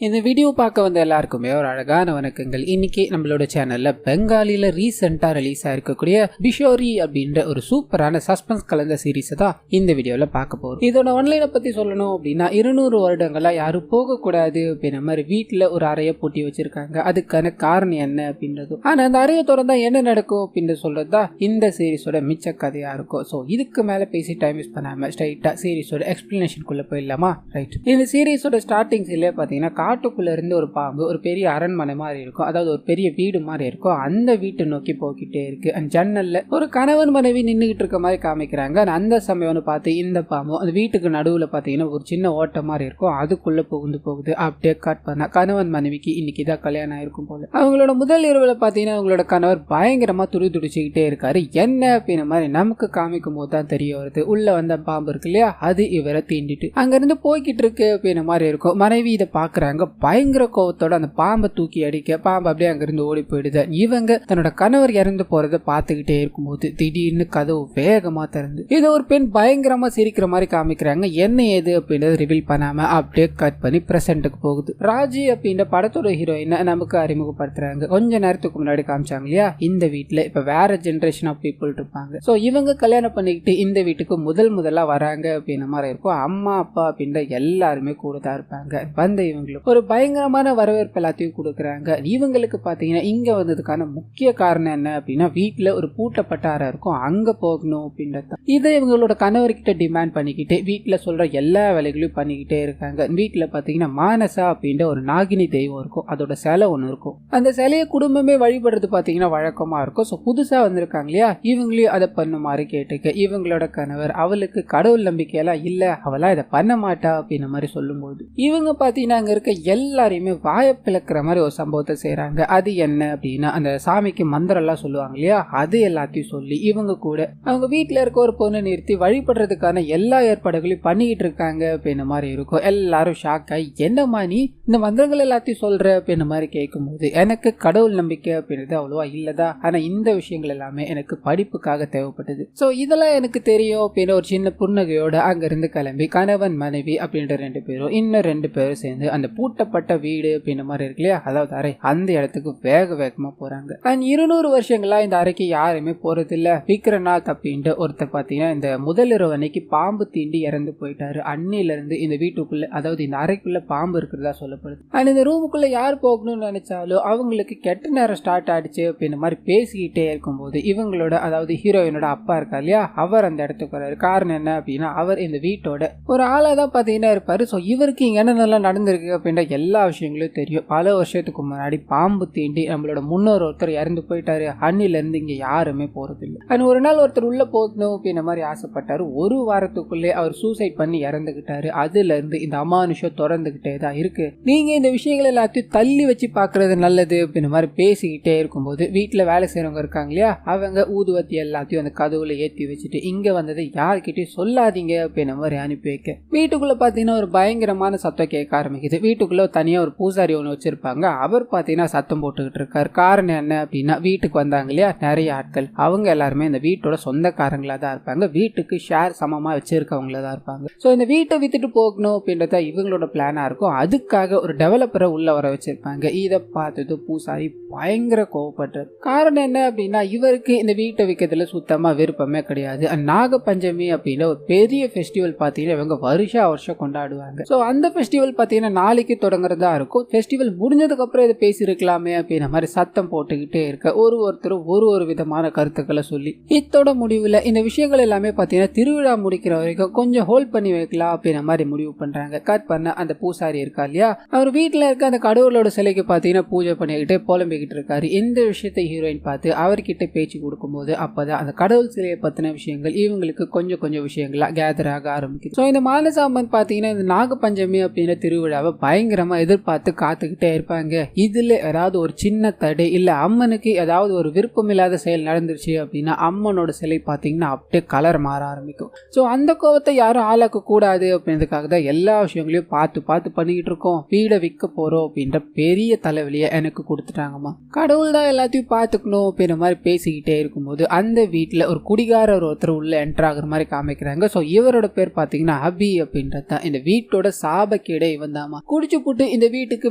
இந்த வீடியோ பார்க்க வந்த எல்லாருக்குமே ஒரு அழகான வணக்கங்கள். இன்னைக்கு நம்மளோட சேனல்ல பெங்காலில ரீசெண்டா ரிலீஸ் ஆயிருக்கக்கூடிய பிஷோரி அப்படின்ற ஒரு சூப்பரான சஸ்பென்ஸ் கலந்த சீரீஸ் தான் இந்த வீடியோல பார்க்க போறோம். இதோட ஒன்லைனை பத்தி சொல்லணும் அப்படின்னா 200 வருடங்களா யாரும் போகக்கூடாது அப்படின்ற மாதிரி வீட்டுல ஒரு அறைய பூட்டி வச்சிருக்காங்க. அதுக்கான காரணம் என்ன அப்படின்றது, ஆனா அந்த அறையை திறந்தா என்ன நடக்கும் அப்படின்னு சொல்றதுதான் இந்த சீரீஸோட மிச்ச கதையா இருக்கும். ஸோ இதுக்கு மேல பேசி டைம் வேஸ்ட் பண்ணாம ஸ்ட்ரைட்டா சீரீஸோட எக்ஸ்பிளனேஷனுக்குள்ள போயிடலாமா? ரைட். இந்த சீரீஸோட ஸ்டார்டிங் சீன்ல பாத்தீங்கன்னா காட்டுக்குள்ள இருந்து ஒரு பாம்பு ஒரு பெரிய அரண்மனை மாதிரி இருக்கும், அதாவது ஒரு பெரிய வீடு மாதிரி இருக்கும். அந்த வீட்டை நோக்கி போக்கிட்டே இருக்கு. அந்த ஜன்னல்ல ஒரு கணவன் மனைவி நின்றுகிட்டு இருக்க மாதிரி காமிக்கிறாங்க. அந்த சமயம் பார்த்து இந்த பாம்பு அந்த வீட்டுக்கு நடுவுல பாத்தீங்கன்னா ஒரு சின்ன ஓட்ட மாதிரி இருக்கும், அதுக்குள்ள புகுந்து போகுது. அப்படியே கட் பண்ணா கணவன் மனைவிக்கு இன்னைக்கு தான் கல்யாணம் ஆயிருக்கும் போல. அவங்களோட முதல் இரவுல பாத்தீங்கன்னா அவங்களோட கணவர் பயங்கரமா துடிச்சுக்கிட்டே இருக்காரு. என்ன அப்படின்ற மாதிரி நமக்கு காமிக்கும் போது தான் தெரிய வருது, உள்ள வந்த பாம்பு இருக்கு இல்லையா, அது இவரை தீண்டிட்டு அங்க இருந்து போய்கிட்டு இருக்கு அப்படின்ற மாதிரி இருக்கும். மனைவி இதை பாக்குறாங்க, பயங்கர கோவத்தோட அந்த பாம்பை தூக்கி அடிக்க பாம்பு அப்படியே அங்கிருந்து ஓடி போயிடுது. இவங்க தன்னோட கணவர் இறந்து போறதை பார்த்துக்கிட்டே இருக்கும்போது திடீர்னு கதவு வேகமா திறந்து இதை ஒரு பெண் பயங்கரமா சிரிக்கிற மாதிரி காமிக்கிறாங்க. என்ன ஏது அப்படின்றத ரிவீல் பண்ணாம அப்படியே கட் பண்ணி பிரசன்ட்டுக்கு போகுது. ராஜி அப்படின்ற படத்தோட ஹீரோயினை நமக்கு அறிமுகப்படுத்துறாங்க. கொஞ்ச நேரத்துக்கு முன்னாடி காமிச்சாங்க இல்லையா, இந்த வீட்டுல இப்ப வேற ஜெனரேஷன் ஆஃப் பீப்புள் இருப்பாங்க. சோ இவங்க கல்யாணம் பண்ணிக்கிட்டு இந்த வீட்டுக்கு முதலா வராங்க அப்படின்ற மாதிரி இருக்கும். அம்மா அப்பா அப்படின்ற எல்லாருமே கூட தான் இருப்பாங்க. வந்த இவங்களுக்கு ஒரு பயங்கரமான வரவேற்பு எல்லாத்தையும் கொடுக்குறாங்க. இவங்களுக்கு பாத்தீங்கன்னா இங்க வந்ததுக்கான முக்கிய காரணம் என்ன அப்படின்னா, வீட்டுல ஒரு பூட்டப்பட்ட அறை இருக்கும், அங்க போகணும் அப்படின்றது. இதை இவங்களோட கணவர்கிட்ட டிமாண்ட் பண்ணிக்கிட்டு வீட்டுல சொல்ற எல்லா வேலைகளையும் பண்ணிக்கிட்டே இருக்காங்க. வீட்டுல பாத்தீங்கன்னா மானசா அப்படின்ற ஒரு நாகினி தெய்வம் இருக்கும், அதோட சிலை ஒண்ணு இருக்கும். அந்த சிலையை குடும்பமே வழிபடுறது பாத்தீங்கன்னா வழக்கமா இருக்கும். ஸோ புதுசா வந்திருக்காங்க இல்லையா, இவங்களையும் அதை பண்ணுமாறு கேட்டுக்க இவங்களோட கணவர் அவளுக்கு கடவுள் நம்பிக்கையெல்லாம் இல்ல, அவளா இதை பண்ண மாட்டா அப்படின்ற மாதிரி சொல்லும்போது இவங்க பாத்தீங்கன்னா அங்க இருக்க எல்லாரையுமே வாய பிளக்கிற மாதிரி ஒரு சம்பவத்தை செய்யறாங்க. அது என்ன அப்படின்னா, அந்த சாமிக்கு மந்திரம் எல்லாம் சொல்லுவாங்க இல்லையா, அது எல்லாத்தையும் சொல்லி இவங்க கூட அவங்க வீட்டுல இருக்க ஒரு பொண்ணு நிறுத்தி வழிபடுறதுக்கான எல்லா ஏற்பாடுகளையும் பண்ணிக்கிட்டு இருக்காங்க அப்படின்ற மாதிரி இருக்கும். எல்லாரும் ஷாக் ஆகி என்னம்மா நீ இந்த மந்திரங்கள் எல்லாத்தையும் சொல்ற அப்படின்ற மாதிரி கேட்கும் போது, எனக்கு கடவுள் நம்பிக்கை அப்படின்றது அவ்வளவா இல்லதா, ஆனா இந்த விஷயங்கள் எல்லாமே எனக்கு படிப்புக்காக தேவைப்பட்டது. சோ இதெல்லாம் எனக்கு தெரியும் அப்படின்னு ஒரு சின்ன புன்னகையோட அங்க இருந்து கிளம்பி கணவன் மனைவி அப்படின்ற 2 பேரும் இன்னும் 2 பேரும் சேர்ந்து அந்த பூட்டப்பட்ட வீடு அப்படின்ற மாதிரி இருக்கு இல்லையா, அதாவது அறை, அந்த இடத்துக்கு வேகமா போறாங்க. 200 வருஷங்களா இந்த அறைக்கு யாருமே போறது இல்ல. விக்ரநாத் அப்படின்ட்டு ஒருத்தர் பாத்தீங்கன்னா இந்த முதல் இரவு அன்னைக்கு பாம்பு தீண்டி இறந்து போயிட்டாரு. அன்னில இருந்து இந்த வீட்டுக்குள்ள, அதாவது இந்த அறைக்குள்ள பாம்பு இருக்கிறதா சொல்லப்படுது. அண்ட் இந்த ரூமுக்குள்ள யார் போகணும்னு நினைச்சாலும் அவங்களுக்கு கெட்ட நேரம் ஸ்டார்ட் ஆயிடுச்சு அப்படின்ற மாதிரி பேசிக்கிட்டே இருக்கும்போது இவங்களோட, அதாவது ஹீரோயினோட அப்பா இருக்கா இல்லையா, அவர் அந்த இடத்துக்கு வர்றாரு. காரணம் என்ன அப்படின்னா, அவர் இந்த வீட்டோட ஒரு ஆளா தான் பாத்தீங்கன்னா இருப்பாரு. ஸோ இவருக்கு இங்க என்னென்னலாம் நடந்திருக்கு அப்படின்ற எல்லா விஷயங்களும் தெரியும். பல வருஷத்துக்கு முன்னாடி பாம்பு தீண்டி நம்மளோட முன்னோர் ஒருத்தர் இறந்து போயிட்டாரு, அன்னில இருந்து இங்க யாருமே போறது இல்லை. அண்ட் ஒரு நாள் ஒருத்தர் உள்ள போகணும் அப்படின்ற மாதிரி ஆசைப்பட்டாரு. ஒரு வாரத்துக்குள்ளே அவர் சூசைட் பண்ணி இறந்துகிட்டாரு. அதுல இருந்து இந்த அமானுஷம் தொடர்ந்துகிட்டே தான் இருக்கு. நீங்க இந்த விஷயங்கள் எல்லாத்தையும் தள்ளி வச்சு பாக்குறது நல்லது அப்படின்ற மாதிரி பேசிக்கிட்டே இருக்கும்போது வீட்டுல வேலை செய்யறவங்க இருக்காங்க இல்லையா, அவங்க ஊதுவத்தி எல்லாத்தையும் அந்த கதவுல ஏற்றி வச்சுட்டு இங்க வந்ததை யார்கிட்டயும் சொல்லாதீங்க அப்படின்ற மாதிரி அனுப்பி வைக்க வீட்டுக்குள்ள பாத்தீங்கன்னா ஒரு பயங்கரமான சத்தம் கேட்க ஆரம்பிக்குது. வீட்டுக்குள்ள தனியா ஒரு பூசாரி ஒன்று வச்சிருப்பாங்க. அவர் பாத்தீங்கன்னா சத்தம் போட்டுக்கிட்டு இருக்காரு. காரணம் என்ன அப்படின்னா, வீட்டுக்கு வந்தாங்க இல்லையா நிறைய ஆட்கள், அவங்க எல்லாருமே இந்த வீட்டோட சொந்தக்காரங்களா தான் இருப்பாங்க, வீட்டுக்கு ஷேர் சமமா வச்சிருக்கவங்களா தான் இருப்பாங்க. ஸோ இந்த வீட்டை வித்துட்டு போகணும் அப்படின்றத இவங்களோட பிளானா இருக்கும். அதுக்காக ஒரு டெவலப்பரை உள்ள வர வச்சிருப்பாங்க. இதை பார்த்தது பூசாரி பயங்கர கோவப்பட்டார். காரணம் என்ன அப்படின்னா, இவருக்கு இந்த வீட்டை விற்கிறதுல சுத்தமா விருப்பமே கிடையாது. நாக பஞ்சமி அப்படின்ற ஒரு பெரிய ஃபெஸ்டிவல் பாத்தீங்கன்னா இவங்க வருஷம் கொண்டாடுவாங்க. ஸோ அந்த ஃபெஸ்டிவல் பாத்தீங்கன்னா நாளைக்கு தொடங்குறதா இருக்கும். ஃபெஸ்டிவல் முடிஞ்சதுக்கு அப்புறம் இதை பேசிருக்கலாமே அப்படின்ற மாதிரி சத்தம் போட்டுக்கிட்டே இருக்க ஒருத்தரும் ஒரு விதமான கருத்துக்களை சொல்லி இத்தோட முடிவுல இந்த விஷயங்கள் எல்லாமே பாத்தீங்கன்னா திருவிழா முடிக்கிற வரைக்கும் கொஞ்சம் ஹோல்ட் பண்ணி வைக்கலாம் அப்படின்ற மாதிரி முடிவு பண்றாங்க. கட் பண்ண அந்த பூசாரி இருக்கா இல்லையா, அவர் வீட்டுல இருக்க அந்த கடவுளோட சிலைக்கு பாத்தீங்கன்னா பூஜை பண்ணிக்கிட்டு புலம்பிக்கிட்டு இருக்காரு. இந்த விஷயத்தை ஹீரோயின் பார்த்து அவர்கிட்ட பேச்சு கொடுக்கும்போது அப்பதான் அந்த கடவுள் சிலையை பத்தின விஷயங்கள் இவங்களுக்கு கொஞ்சம் விஷயங்களா கேதர் ஆக ஆரம்பிக்குது. ஸோ இந்த மானசாமன் பாத்தீங்கன்னா இந்த நாக பஞ்சமி அப்படின்ற திருவிழாவை பயங்கரமா எதிர்பார்த்து காத்துக்கிட்டே இருப்பாங்க. இதுல ஏதாவது ஒரு சின்ன தடை இல்ல அம்மனுக்கு ஏதாவது ஒரு விருப்பம் இல்லாத செயல் நடந்துருச்சு அப்படின்னா அம்மனோட சிலை பாத்தீங்கன்னா அப்படியே கலர் மாற ஆரம்பிக்கும். ஸோ அந்த கோவத்தை யாரும் ஆளாக்க கூடாது அப்படின்றதுக்காக தான் எல்லா விஷயங்களையும் பார்த்து பண்ணிக்கிட்டு இருக்கோம். வீடை விற்க போறோம் அப்படின்ற பெரிய தலைவலியை எனக்கு கொடுத்துட்டாங்கம்மா. கடவுள் தான் எல்லாத்தையும் பார்த்துக்கணும் அப்படின்ற மாதிரி பேசிக்கிட்டே இருக்கும்போது அந்த வீட்டுல ஒரு குடிகாரர் ஒருத்தர் உள்ள என்டர் ஆகுற மாதிரி காமிக்கிறாங்க. ஸோ இவரோட பேர் பாத்தீங்கன்னா அபி அப்படின்றது தான் இந்த வீட்டோட சாபக்கேடே இவன் தாமா. முடிச்சு போட்டு இந்த வீட்டுக்கு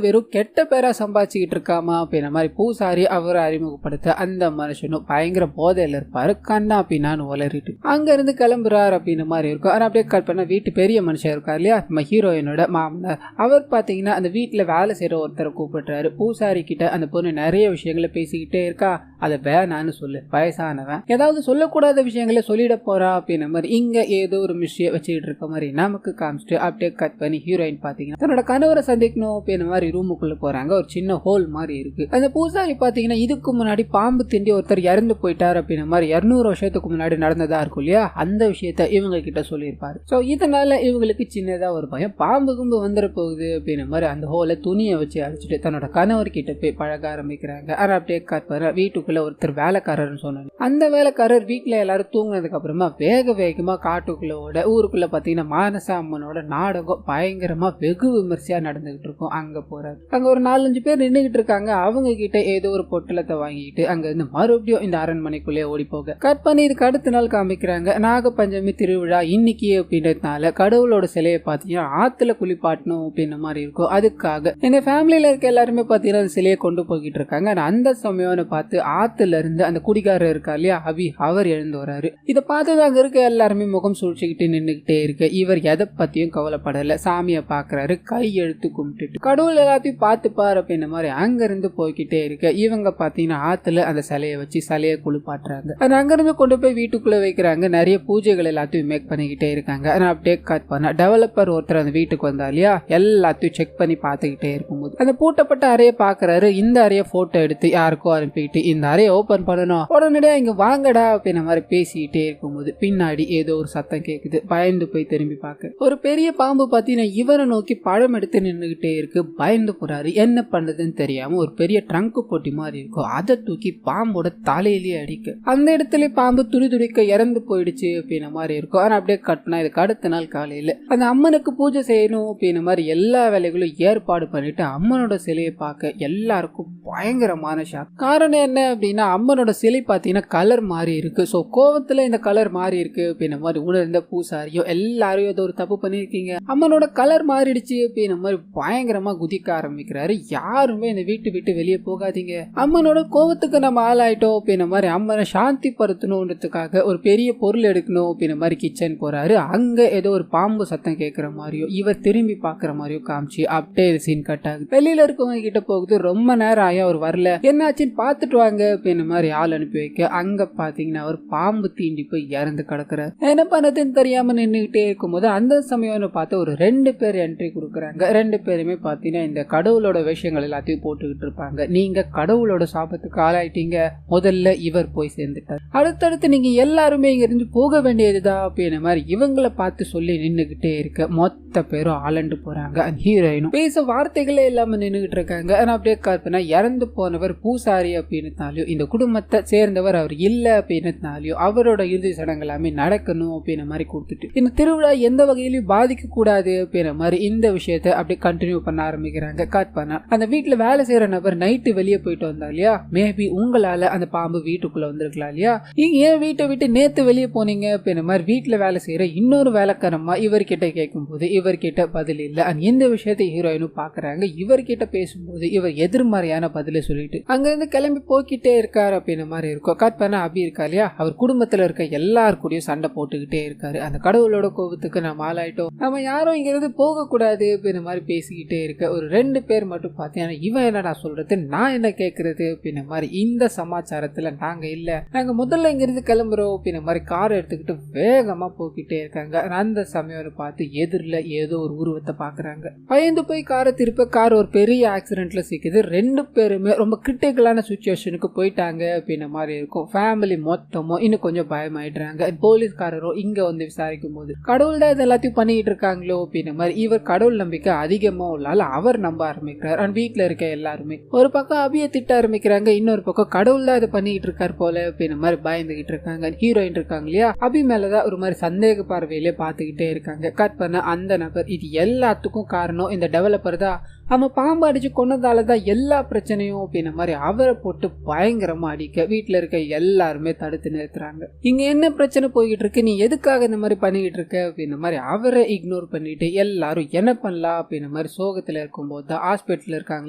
வெறும் கெட்ட பேரா சம்பாதிச்சுக்கிட்டு இருக்காமா அப்படின்ற மாதிரி பூசாரி அவரை அறிமுகப்படுத்த அந்த மனுஷனும் பயங்கர போதையில இருப்பாரு. கண்ணா பின்னான்னு உளறிட்டு அங்க இருந்து கிளம்புறாரு அப்படின்ற மாதிரி இருக்கும். ஆனா அப்படியே கட் பண்ண வீட்டு பெரிய மனுஷன் இருக்காரு இல்லையா, நம்ம ஹீரோயினோட மாமனார். அவர் பாத்தீங்கன்னா அந்த வீட்டுல வேலை செய்யற ஒருத்தரை கூப்பிடுறாரு. பூசாரி கிட்ட அந்த பொண்ணு நிறைய விஷயங்களை பேசிக்கிட்டே இருக்கா, அதை வேணான்னு சொல்லு, வயசானவன் ஏதாவது சொல்லக்கூடாத விஷயங்களை சொல்லிட போறா அப்படின்ற மாதிரி இங்க ஏதோ ஒரு மிஷியை வச்சுக்கிட்டு இருக்க மாதிரி நமக்கு காமிச்சிட்டு அப்படியே கட் பண்ணி ஹீரோயின் பாத்தீங்கன்னா தன்னோட கணவரை சந்திக்கணும் அப்படின்ற மாதிரி ரூமுக்குள்ள போறாங்க. ஒரு சின்ன ஹோல் மாதிரி இருக்கு. அந்த பூசாரி பாத்தீங்கன்னா இதுக்கு முன்னாடி பாம்பு திண்டி ஒருத்தர் இறந்து போயிட்டார் அப்படின்ற மாதிரி 200 வருஷத்துக்கு முன்னாடி நடந்ததா இருக்கும் இல்லையா, அந்த விஷயத்த இவங்க கிட்ட சொல்லியிருப்பாரு. சோ இதனால இவங்களுக்கு சின்னதா ஒரு பயம், பாம்பு கும்பு வந்துட போகுது அப்படின்ற மாதிரி அந்த ஹோலை துணியை வச்சு அடிச்சுட்டு தன்னோட கணவர் கிட்ட போய் பழக ஆரம்பிக்கிறாங்க. ஆனா அப்படியே காட்டுற வீட்டுக்குள்ள ஒருத்தர் வேலைக்காரர்னு சொன்னாங்க. அந்த வேலைக்காரர் வீட்டுல எல்லாரும் தூங்கினதுக்கு அப்புறமா வேகமா காட்டுக்குள்ள ஊருக்குள்ள பாத்தீங்கன்னா மானசா அம்மனோட நாடகம் பயங்கரமா வெகு விமர்சையா நடந்துகிட்டு இருக்கும். அங்க போறாரு. அங்க ஒரு 4-5 பேர் நின்றுகிட்டு இருக்காங்க. அவங்க கிட்ட ஏதோ ஒரு பொட்டலத்தை வாங்கிட்டு அங்க இருந்து மறுபடியும் இந்த அரண்மனைக்குள்ளே ஓடி போக கட் பண்ணி இதுக்கு அடுத்த நாள் காமிக்கிறாங்க. நாகபஞ்சமி திருவிழா இன்னைக்கு அப்படின்றதுனால கடவுளோட சிலையை பாத்தீங்கன்னா ஆத்துல குளிப்பாட்டணும் அப்படின்ற மாதிரி இருக்கும். அதுக்காக இந்த ஃபேமிலியில இருக்க எல்லாருமே பாத்தீங்கன்னா அந்த சிலையை கொண்டு போய்கிட்டு இருக்காங்க. அந்த சமயம்னு பார்த்து ஆத்துல இருந்து அந்த குடிகாரர் இருக்கா இல்லையா அபி, அவர் எழுந்து வராரு. இதை பார்த்து அங்க இருக்க எல்லாருமே முகம் சூழ்ச்சிக்கிட்டு நின்றுகிட்டே இருக்கு. இவர் எதை பத்தியும் கவலைப்படல. சாமியை பாக்குறாரு, கை எழுத்து கும்பிட்டுட்டு கடவுள் எல்லாத்தையும் பார்த்துப்பாரு அப்படின்ற மாதிரி அங்க இருந்து போய்கிட்டே இருக்கு. இவங்க பாத்தீங்கன்னா ஆத்துல அந்த சிலையை வச்சு சிலையை குளிப்பாட்டுறாங்க. அங்க இருந்து கொண்டு போய் வீட்டுக்குள்ள வைக்கிறாங்க. நிறைய பூஜைகள் எல்லாத்தையும் மேக் பண்ணிக்கிட்டே இருக்காங்க. ஆனா அப்படியே கட் பண்ண டெவலப்பர் ஒருத்தர் அந்த வீட்டுக்கு வந்தா இல்லையா, எல்லாத்தையும் செக் பண்ணி பார்த்துக்கிட்டே இருக்கும்போது அந்த பூட்டப்பட்ட அறையை பாக்குறாரு. இந்த அறைய போட்டோ எடுத்து யாருக்கோ அனுப்பிட்டு இந்த அறையை ஓபன் பண்ணணும், உடனடியா இங்க வாங்கடா அப்படின்ற மாதிரி பேசிக்கிட்டே இருக்கும்போது பின்னாடி ஏதோ ஒரு சத்தம் கேக்குது. பயந்து போய் திரும்பி பார்க்க ஒரு பெரிய பாம்பு பாத்தீங்கன்னா இவரை நோக்கி பழம் எடுத்து நின்றுகிட்டே இருக்கு. பயந்து போறாரு. என்ன பண்றதுன்னு தெரியாம ஒரு பெரிய ட்ரங்க் போட்டி மாதிரி இருக்கும், அதை தூக்கி பாம்போட தலையிலேயே அடிக்க அந்த இடத்துல பாம்பு துடிக்க இறந்து போயிடுச்சு அப்படின்ற மாதிரி இருக்கும். ஆனா அப்படியே கட்டினா இதுக்கு அடுத்த நாள் காலையில அந்த அம்மனுக்கு பூஜை செய்யணும் அப்படின்ற மாதிரி எல்லா வேலைகளும் ஏற்பாடு பண்ணிட்டு அம்மனோட சிலையை பார்க்க எல்லாருக்கும் பயங்கரமான ஷாக். காரணம் என்ன அப்படின்னா அம்மனோட சிலை பாத்தீங்கன்னா கலர் மாறி இருக்கு. சோ கோவத்துல இந்த கலர் மாறி இருக்கு அப்படின்ற மாதிரி உணர்ந்த பூசாரியும் எல்லாரும் ஏதோ ஒரு தப்பு பண்ணிருக்கீங்க, அம்மனோட கலர் மாறிடுச்சு அப்படின்ற மாதிரி பயங்கரமா குதிக்க ஆரம்பிக்கிறாரு. யாருமே இந்த வீட்டு விட்டு வெளியே போகாதீங்க, அம்மனோட கோவத்துக்கு நம்ம ஆளாயிட்டோம் அப்படின்ற மாதிரி அம்மனை சாந்தி படுத்தணும்ன்றதுக்காக ஒரு பெரிய பொருள் எடுக்கணும் அப்படின்ற மாதிரி கிச்சன் போறாரு. அங்க ஏதோ ஒரு பாம்பு சத்தம் கேட்கிற மாதிரியும் இவர் திரும்பி பாக்குற மாதிரியும் காமிச்சு அப்படியே சீன் கட் ஆகுது. வெளியில இருக்கவங்க கிட்ட போகுது. ரொம்ப நேரம் ஆயா அவர் வரல, என்னாச்சுன்னு பாத்துட்டு வாங்க அப்படின்ற மாதிரி ஆள் அனுப்பி வைக்க அங்க பாத்தீங்கன்னா அவர் பாம்பு தீண்டி போய் இறந்து கிடக்குறாரு. என்ன பண்ணதுன்னு தெரியாம நின்றுகிட்டே இருக்கும்போது அந்த சமயம்னு பார்த்து ஒரு 2 பேர் என்ட்ரி கொடுக்குறாங்க. 2 பேருமே பாத்தீங்கன்னா இந்த கடவுளோட விஷயங்கள் எல்லாத்தையும் போட்டுக்கிட்டு இருப்பாங்க. நீங்க கடவுளோட சாபத்துக்கு ஆளாயிட்டீங்க, முதல்ல இவர் போய் சேர்ந்துட்டார், அடுத்தடுத்து நீங்க எல்லாருமே இங்க இருந்து போக வேண்டியதுதான் அப்படின்ற மாதிரி இவங்களை பார்த்து சொல்லி நின்றுகிட்டே இருக்க மொத்த பேரும் ஆளண்டு போறாங்க. ஹீரோயினும் பேச வார்த்தைகளே இல்லாம நின்றுகிட்டு இருக்காங்க. ஆனா அப்படியே காத்துனா இறந்து போனவர் பூசாரி அப்படின்றதுனாலயும் இந்த குடும்பத்தை சேர்ந்தவர் அவர் இல்ல அப்படின்றதுனாலயும் அவரோட இறுதி சடங்கு எல்லாமே நடக்கணும் அப்படின்ற மாதிரி கொடுத்துட்டு இந்த திருவிழா எந்த வகையிலும் பாதிக்க கூடாது அப்படின்ற மாதிரி இந்த விஷயத்த அப்படியே கண்டினியூ பண்ண ஆரம்பிக்கிறாங்க. கட் பண்ண அந்த வீட்டுல வேலை செய்யற நபர் நைட்டு வெளியே போயிட்டு வந்தா இல்லையா, மேபி உங்களால அந்த பாம்பு வீட்டுக்குள்ள வந்திருக்கலாம் இல்லையா, நீங்க ஏன் வீட்டை விட்டு நேத்து வெளியே போனீங்க அப்படின்ற மாதிரி வீட்டுல வேலை செய்யற இன்னொரு வேலைக்காரமா இவர்கிட்ட கேட்கும் போது இவர்கிட்ட பதில் இல்ல. இந்த விஷயத்தை ஹீரோயினும் பாக்குறாங்க. இவர்கிட்ட பேசும்போது இவர் எதிர்மறையான பதில சொல்லிட்டு அங்க இருந்து கிளம்பி போய்கிட்டே இருக்காரு அப்படின்ற மாதிரி இருக்கும். கட் பண்ண அபி இருக்கா இல்லையா, அவர் குடும்பத்துல இருக்க எல்லார் கூடயும் சண்டை போட்டுக்கிட்டே இருக்காரு. அந்த கடவுளோட கோபத்துக்கு நம்ம ஆளாயிட்டோம், நம்ம யாரும் இங்க இருந்து போக கூடாது அப்படின்ற மாதிரி பேசிக்கிட்டே இருக்க ஒரு 2 பேர் மட்டும் பார்த்தீங்கன்னா இவன் என்னடா சொல்றது, நான் என்ன கேட்கறது அப்படின்ற மாதிரி இந்த சமாச்சாரத்துல நாங்க இல்ல, நாங்க முதல்ல இங்க இருந்து கிளம்புறோம் அப்படின்ற மாதிரி கார் எடுத்துக்கிட்டு வேகமா போய்கிட்டே இருக்காங்க. அந்த சமயம் பார்த்து எதிரில் ஏதோ ஒரு உருவத்தை பாக்குறாங்க. பயந்து போய் காரை திருப்ப கார் ஒரு பெரிய ஆக்சிடென்ட்ல சிக்குது. 2 பேருமே ரொம்ப கிரிட்டிக்கலான சிச்சுவேஷனுக்கு போயிட்டாங்க அப்படின்ற மாதிரி இருக்கும். ஃபேமிலி மொத்தமும் இன்னும் கொஞ்சம் பயமாயிடுறாங்க. போலீஸ்காரரும் இங்க வந்து விசாரிக்கும் போது கடவுள் தான் இது எல்லாத்தையும் பண்ணிட்டு இருக்காங்களோ அப்படின்ற மாதிரி இவர் கடவுள் நம்பிக்கை அதிகமா உள்ளால அவர் நம்ப ஆரம்பிக்கிறார். அண்ட் வீட்டுல இருக்க எல்லாருமே ஒரு பக்கம் அபியை திட்ட ஆரம்பிக்கிறாங்க, இன்னொரு பக்கம் கடவுள் தான் இதை பண்ணிட்டு இருக்காரு போல அப்படின்ற மாதிரி பயந்துகிட்டு இருக்காங்க. ஹீரோயின் இருக்காங்க இல்லையா, அபி மேலதான் ஒரு மாதிரி சந்தேக பார்வையிலே பார்த்துக்கிட்டே இருக்காங்க. கட் பண்ண அந்த நபர் இது எல்லாத்துக்கும் காரணம் இந்த டெவலப்பர் தான், அவன் பாம்பு அடிச்சு கொன்னதாலதான் எல்லா பிரச்சனையும் அப்படின்ற மாதிரி அவரை போட்டு பயங்கரமா அடிக்க வீட்டுல இருக்க எல்லாருமே தடுத்து நிறுத்துறாங்க. இங்க என்ன பிரச்சனை போய்கிட்டு இருக்கு, நீ எதுக்காக இந்த மாதிரி பண்ணிக்கிட்டு இருக்க அப்படின்ற மாதிரி அவரை இக்னோர் பண்ணிட்டு எல்லாரும் என்ன பண்ணலாம் அப்படின்ற மாதிரி சோகத்துல இருக்கும்போது தான் ஹாஸ்பிட்டல் இருக்காங்க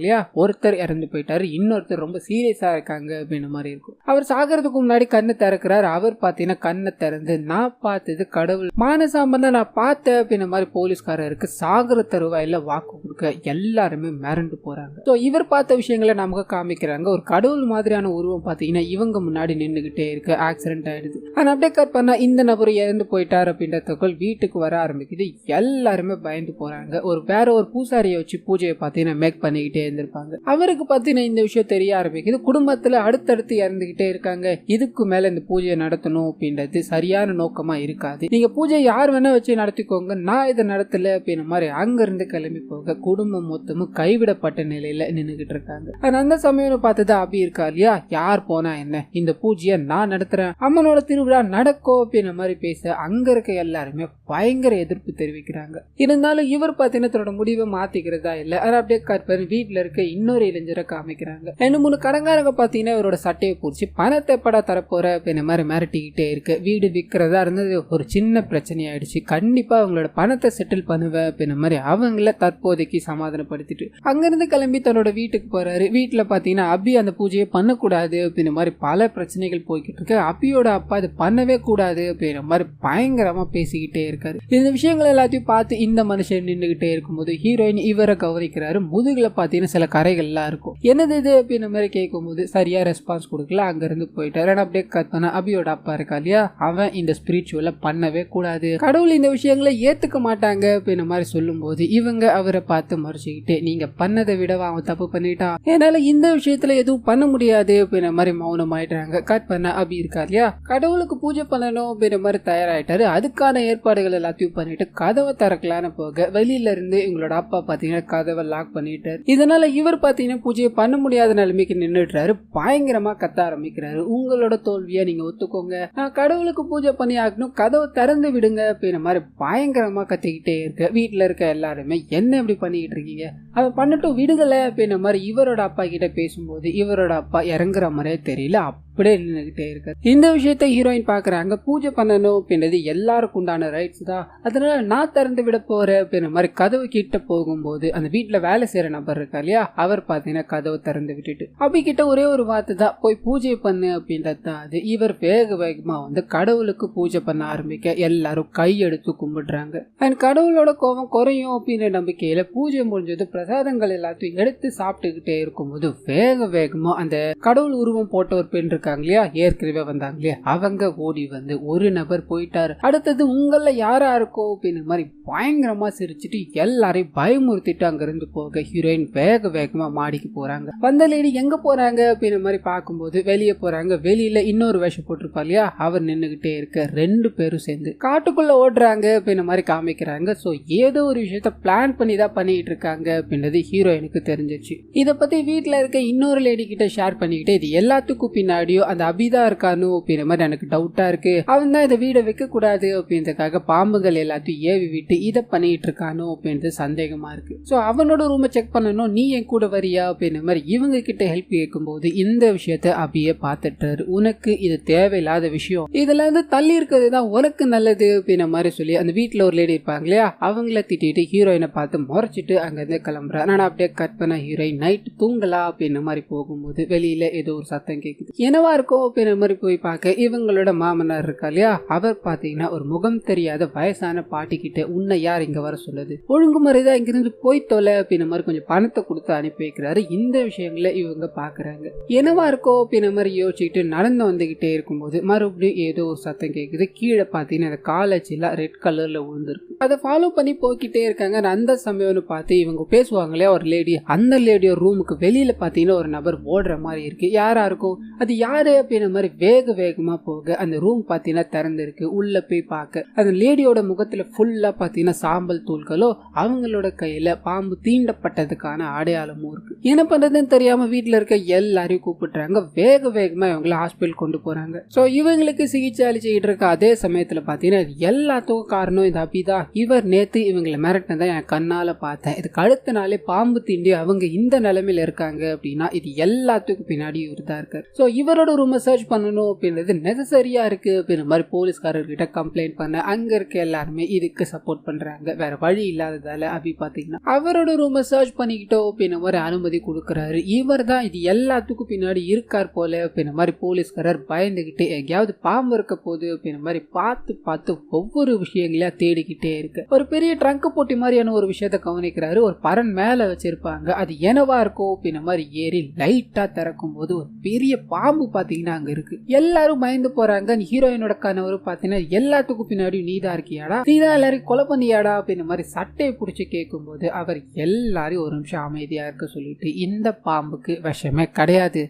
இல்லையா, ஒருத்தர் இறந்து போயிட்டாரு, இன்னொருத்தர் ரொம்ப சீரியஸா இருக்காங்க அப்படின்ற மாதிரி இருக்கும். அவர் சாகிறதுக்கு முன்னாடி கண்ணை திறக்கிறாரு. அவர் பாத்தீங்கன்னா கண்ணை திறந்து நான் பார்த்தது கடவுள் மானசாமன் தான் நான் பார்த்தேன் அப்படின்ற மாதிரி போலீஸ்காரருக்கு சாகர தருவாயில வாக்கு கொடுக்க எல்லாருமே மிரண்டு போறாங்க. ஸோ இவர் பார்த்த விஷயங்களை நமக்கு காமிக்கிறாங்க. ஒரு கடவுள் மாதிரியான உருவம் பாத்தீங்கன்னா இவங்க முன்னாடி நின்றுகிட்டே இருக்கு. ஆக்சிடென்ட் ஆயிடுது. ஆனா அப்படியே கட் பண்ணா இந்த நபர் இறந்து போயிட்டார் அப்படின்ற தகவல் வீட்டுக்கு வர ஆரம்பிக்குது. எல்லாருமே பயந்து போறாங்க. வேற ஒரு பூசாரியை வச்சு பூஜையை பாத்தீங்கன்னா மேக் பண்ணிக்கிட்டே இருந்திருப்பாங்க. அவருக்கு பாத்தீங்கன்னா இந்த விஷயம் தெரிய ஆரம்பிக்குது. குடும்பத்துல அடுத்தடுத்து இறந்துகிட்டே இருக்காங்க, இதுக்கு மேல இந்த பூஜையை நடத்தணும் அப்படின்றது சரியான நோக்கமா இருக்காது, நீங்க பூஜை யார் வேணா வச்சு நடத்திக்கோங்க, நான் இதை நடத்தல அப்படின்ற மாதிரி அங்க இருந்து கிளம்பி போக குடும்பம் மொத்தமும் கைவிடப்பட்ட நிலையில நின்னுகிட்டு இருக்காங்க. அந்த சமயம் பார்த்தது அபி இருக்கா இல்லையா, யார் போனா என்ன, இந்த பூஜையை நான் நடத்துறேன், அம்மனோட திருவிழா நடக்கும் அப்படின்ற மாதிரி பேச அங்க இருக்க எல்லாருமே பயங்கர எதிர்ப்பு தெரிவிக்கிறாங்க. இருந்தாலும் இவர் பாத்தீங்கன்னா தன்னோட முடிவை மாத்திக்கிறதா இல்ல. அதை அப்படியே கற்பனை வீட்டுல இருக்க இன்னொரு இளைஞரை காமிக்கிறாங்க. 2-3 கடங்காரங்க பாத்தீங்கன்னா இவரோட சட்டையை பூச்சி பணத்தை படா தரப்போற அப்படின்ற மாதிரி மிரட்டிக்கிட்டே இருக்கு. வீடு விற்கிறதா இருந்தது ஒரு சின்ன பிரச்சனை ஆயிடுச்சு, கண்டிப்பா அவங்களோட பணத்தை செட்டில் பண்ணுவேன் அப்படின்ற மாதிரி அவங்கள தற்போதைக்கு சமாதானப்படுத்திட்டு அங்கிருந்து கிளம்பி தன்னோட வீட்டுக்கு போறாரு. வீட்டுல பாத்தீங்கன்னா அபி அந்த பூஜையை பண்ணக்கூடாது அப்படின்ற மாதிரி பல பிரச்சனைகள் போய்கிட்டு இருக்கு. அபியோட அப்பா அது பண்ணவே கூடாது அப்படின்ற மாதிரி பயங்கரமா பேசிக்கிட்டே இருக்காரு. இந்த விஷயங்கள் எல்லாத்தையும் பார்த்து இந்த மனுஷன் நின்றுகிட்டே இருக்கும்போது ஹீரோயின் இவரை கவனிக்கிறாரு. முதுகுல பாத்தீங்கன்னா சில கரைகள் எல்லாம் இருக்கும். என்னது இது அப்படின்ற மாதிரி கேட்கும் போது சரியா ரெஸ்பான்ஸ் கொடுக்கல, அங்க இருந்து போயிட்டாரு. அப்படியே கத்தனா அபியோட அப்பா இருக்கா இல்லையா, அவன் இந்த ஸ்பிரிச்சுவல பண்ணவே கூடாது, கடவுள் இந்த விஷயங்களை ஏத்துக்க மாட்டாங்க அப்படின்ற மாதிரி சொல்லும் போது இவங்க அவரை பார்த்து மறைச்சுக்கிட்டு நீங்க பண்ணதை விட அவன் தப்பு பண்ணிட்டான், என்னால இந்த விஷயத்துல எதுவும் பண்ண முடியாது அப்படின்ற மாதிரி மௌனம் ஆயிட்டாங்க. கட் பண்ண அபி இருக்கா இல்லையா, கடவுளுக்கு பூஜை பண்ணணும் அப்படின்ற மாதிரி தயாராயிட்டாரு. அதுக்கான ஏற்பாடுகள் எல்லாத்தையும் பண்ணிட்டு கதவை திறக்கலான்னு போக வெளியில இருந்து எங்களோட அப்பா பாத்தீங்கன்னா கதவை லாக் பண்ணிட்டாரு. இதனால இவர் பாத்தீங்கன்னா பூஜையை பண்ண முடியாத நிலைமைக்கு நின்றுட்டாரு. பயங்கரமா கத்த ஆரம்பிக்கிறாரு, உங்களோட தோல்வியா நீங்க ஒத்துக்கோங்க, நான் கடவுளுக்கு பூஜை பண்ணி ஆகணும், கதவை திறந்து விடுங்க அப்படின்ற மாதிரி பயங்கரமா கத்திக்கிட்டே இருக்கு. வீட்டுல இருக்க எல்லாருமே என்ன இப்படி பண்ணிக்கிட்டு இருக்கீங்க, அதை பண்ணட்டும் விடுதல அப்படின்ற மாதிரி இவரோட அப்பா கிட்ட பேசும்போது இவரோட அப்பா இறங்குற மாதிரியே தெரியல, அப்படியே நின்றுகிட்டே இருக்காரு. இந்த விஷயத்த ஹீரோயின் பாக்குறாங்க. பூஜை பண்ணணும் அப்படின்றது எல்லாருக்கும் உண்டான ரைட்ஸ் தான், அதனால நான் திறந்து விட போறேன் அப்படின்ற மாதிரி கதவு கிட்ட போகும்போது அந்த வீட்டுல வேலை செய்யற நபர் இருக்கா இல்லையா, அவர் பாத்தீங்கன்னா கதவை திறந்து விட்டுட்டு அபி கிட்ட ஒரே ஒரு வார்த்தை தான், போய் பூஜை பண்ணு அப்படின்றது தான் அது. இவர் வேக வேகமா வந்து கடவுளுக்கு பூஜை பண்ண ஆரம்பிக்க எல்லாரும் கையெடுத்து கும்பிடுறாங்க. அண்ட் கடவுளோட கோபம் குறையும் அப்படின்ற நம்பிக்கையில பூஜை முடிஞ்சது பிரசாதங்கள் எல்லாத்தையும் எடுத்து சாப்பிட்டுக்கிட்டே இருக்கும்போது வேக வேகமா அந்த கடவுள் உருவம் போட்ட ஒரு பெண் இருக்காங்க இல்லையா, ஏற்கனவே வந்தாங்க இல்லையா, அவங்க ஓடி வந்து ஒரு நபர் போயிட்டாரு, அடுத்தது உங்கள யாரா இருக்கும் அப்படின்ற மாதிரி பயங்கரமா சிரிச்சுட்டு எல்லாரையும் பயமுறுத்திட்டு அங்க இருந்து போக ஹீரோயின் வேக வேகமா மாடிக்கு போறாங்க. வந்த லேடி எங்க போறாங்க அப்படின்ற மாதிரி பார்க்கும்போது வெளியே போறாங்க. வெளியில இன்னொரு வேஷம் போட்டிருப்பா இல்லையா, அவர் நின்னுகிட்டே இருக்க 2 பேரும் சேர்ந்து காட்டுக்குள்ள ஓடுறாங்க அப்படின்ற மாதிரி காமிக்கிறாங்க. சோ ஏதோ ஒரு விஷயத்த பிளான் பண்ணி தான் பண்ணிட்டு இருக்காங்க அப்படின்றது ஹீரோயினுக்கு தெரிஞ்சிச்சு. இத பத்தி வீட்டுல இருக்க இன்னொரு லேடி கிட்ட ஷேர் பண்ணிக்கிட்டு இது எல்லாத்துக்கும் பின்னாடியோ அந்த அபிதா இருக்கானோ அப்படின்ற மாதிரி எனக்கு டவுட்டா இருக்கு, அவன் தான் இதை வீட வைக்க கூடாது அப்படின்றதுக்காக பாம்புகள் எல்லாத்தையும் ஏவி விட்டு இதை பண்ணிட்டு இருக்கானோ அப்படின்றது சந்தேகமா இருக்கு. சோ அவனோட ரூமை செக் பண்ணணும், நீ என் கூட வரியா அப்படின்ற மாதிரி இவங்க கிட்ட ஹெல்ப் கேட்கும்போது இந்த விஷயத்த அபியே பார்த்துட்டாரு. உனக்கு இது தேவையில்லாத விஷயம், இதுல இருந்து தள்ளி இருக்கிறது தான் உனக்கு நல்லது அப்படின்ற மாதிரி சொல்லி அந்த வீட்டுல ஒரு லேடி இருப்பாங்க இல்லையா, அவங்கள திட்டிட்டு ஹீரோயினை பார்த்து முறைச்சிட்டு அங்க இருந்து கிளம்புறா. நான் அப்படியே கட் பண்ண ஹீரோயின் நைட் தூங்கலாம் அப்படின்ற மாதிரி போகும்போது வெளியில ஏதோ ஒரு சத்தம் கேக்குது. என்னவா இருக்கும் அப்படின்ற மாதிரி போய் பார்க்க இவங்களோட மாமனார் இருக்கா இல்லையா, அவர் பாத்தீங்கன்னா ஒரு முகம் தெரியாத வயசான பாட்டி கிட்ட உன்னை யார் இங்க வர சொல்லுது, ஒழுங்கு முறைதான் இங்கிருந்து போய் தொலை அப்படின்ற மாதிரி கொஞ்சம் பணத்தை கொடுத்து அனுப்பி வைக்கிறாரு. இந்த விஷயங்கள இவங்க பாக்குறாங்க. என்னவா இருக்கோ அப்படின்ற மாதிரி யோசிச்சுட்டு நடந்து வந்துகிட்டே இருக்கும்போது மறுபடியும் ஏதோ ஒரு சத்தம் கேக்குது. கீழே பாத்தீங்கன்னா அந்த காலேஜ்ல ரெட் கலர்ல விழுந்திருக்கு. அதை ஃபாலோ பண்ணி போய்கிட்டே இருக்காங்க. அந்த சமயம்னு பார்த்து இவங்க பேசுவாங்களே ஒரு லேடி, அந்த லேடியோட ரூமுக்கு வெளியில பாத்தீங்கன்னா ஒரு நபர் ஓடுற மாதிரி இருக்கு. யாரா இருக்கும், அது யாரு அப்படின்ற மாதிரி வேக வேகமா போக அந்த ரூம் பாத்தீங்கன்னா திறந்திருக்கு. உள்ள போய் பார்க்க அந்த லேடியோட முகத்துல ஃபுல்லா பாத்தீங்கன்னா சாம்பல் தூள்களோ அவங்களோட கையில பாம்பு தீண்டப்பட்டதுக்கான அடையாளமும் இருக்கு. என்ன பண்றதுன்னு தெரியாம வீட்டுல இருக்க எல்லாரையும் கூப்பிடுறாங்க. வேக வேகமா இவங்களை ஹாஸ்பிட்டல் கொண்டு போறாங்க. சோ இவங்களுக்கு சிகிச்சை அளிச்சுக்கிட்டு இருக்க அதே சமயத்துல பாத்தீங்கன்னா எல்லாத்துக்கும் காரணம் இந்த அபிதா. இவர் நேத்து இவங்களை மிரட்டினதை என் கண்ணால பார்த்தேன். இதுக்கு அடுத்த நாளே பாம்பு தீண்டி அவங்க இந்த நிலைமையில இருக்காங்க அப்படின்னா இது எல்லாத்துக்கும் பின்னாடி இவர் தான் இருக்காரு. சோ இவரோட ரூமை சர்ச் பண்ணணும் அப்படின்றது நெசசரியா இருக்கு அப்படின்ற மாதிரி போலீஸ்காரர்கிட்ட கம்ப்ளைண்ட் பண்ண அங்க இருக்க எல்லாருமே இதுக்கு சப்போர்ட் பண்றாங்க. வேற வழி இல்லாததால அபி பாத்தீங்கன்னா அவரோட ரூமை சர்ச் பண்ணிக்கிட்டோம் அப்படின்ற மாதிரி அனுமதி கொடுக்கறாரு. இவர் தான் இது எல்லாத்துக்கும் பின்னாடி இருக்கார் போல அப்படின்ற மாதிரி போலீஸ்காரர் பயந்துகிட்டு எங்கேயாவது பாம்பு இருக்க போகுது அப்படின்ற மாதிரி பார்த்து பார்த்து ஒவ்வொரு விஷயங்களா தேடிக்கிட்டே இருக்கு. ஒரு பெரிய ட்ரங்க் போட்டி மாதிரியான ஒரு விஷயத்த கவனிக்கிறாரு. ஒரு பரன் மேல வச்சிருப்பாங்க. அது என்னவா இருக்கும் அப்படின்ற மாதிரி ஏறி லைட்டா திறக்கும் போது ஒரு பெரிய பாம்பு பாத்தீங்கன்னா அங்க இருக்கு. எல்லாரும் பயந்து போறாங்க. ஹீரோயினோட கணவர் பாத்தீங்கன்னா எல்லாத்துக்கும் பின்னாடி நீதான் இருக்கியாடா, நீதான் எல்லாரும் கொலை பண்ணியாடா அப்படின்ற மாதிரி சட்டையை பிடிச்சி கேட்கும் போது அவர் எல்லாரும் ஒரு நிமிஷம் அமைதியா இருக்க சொல்லிட்டு இந்த பாம்புக்கு விஷமே கிடையாது,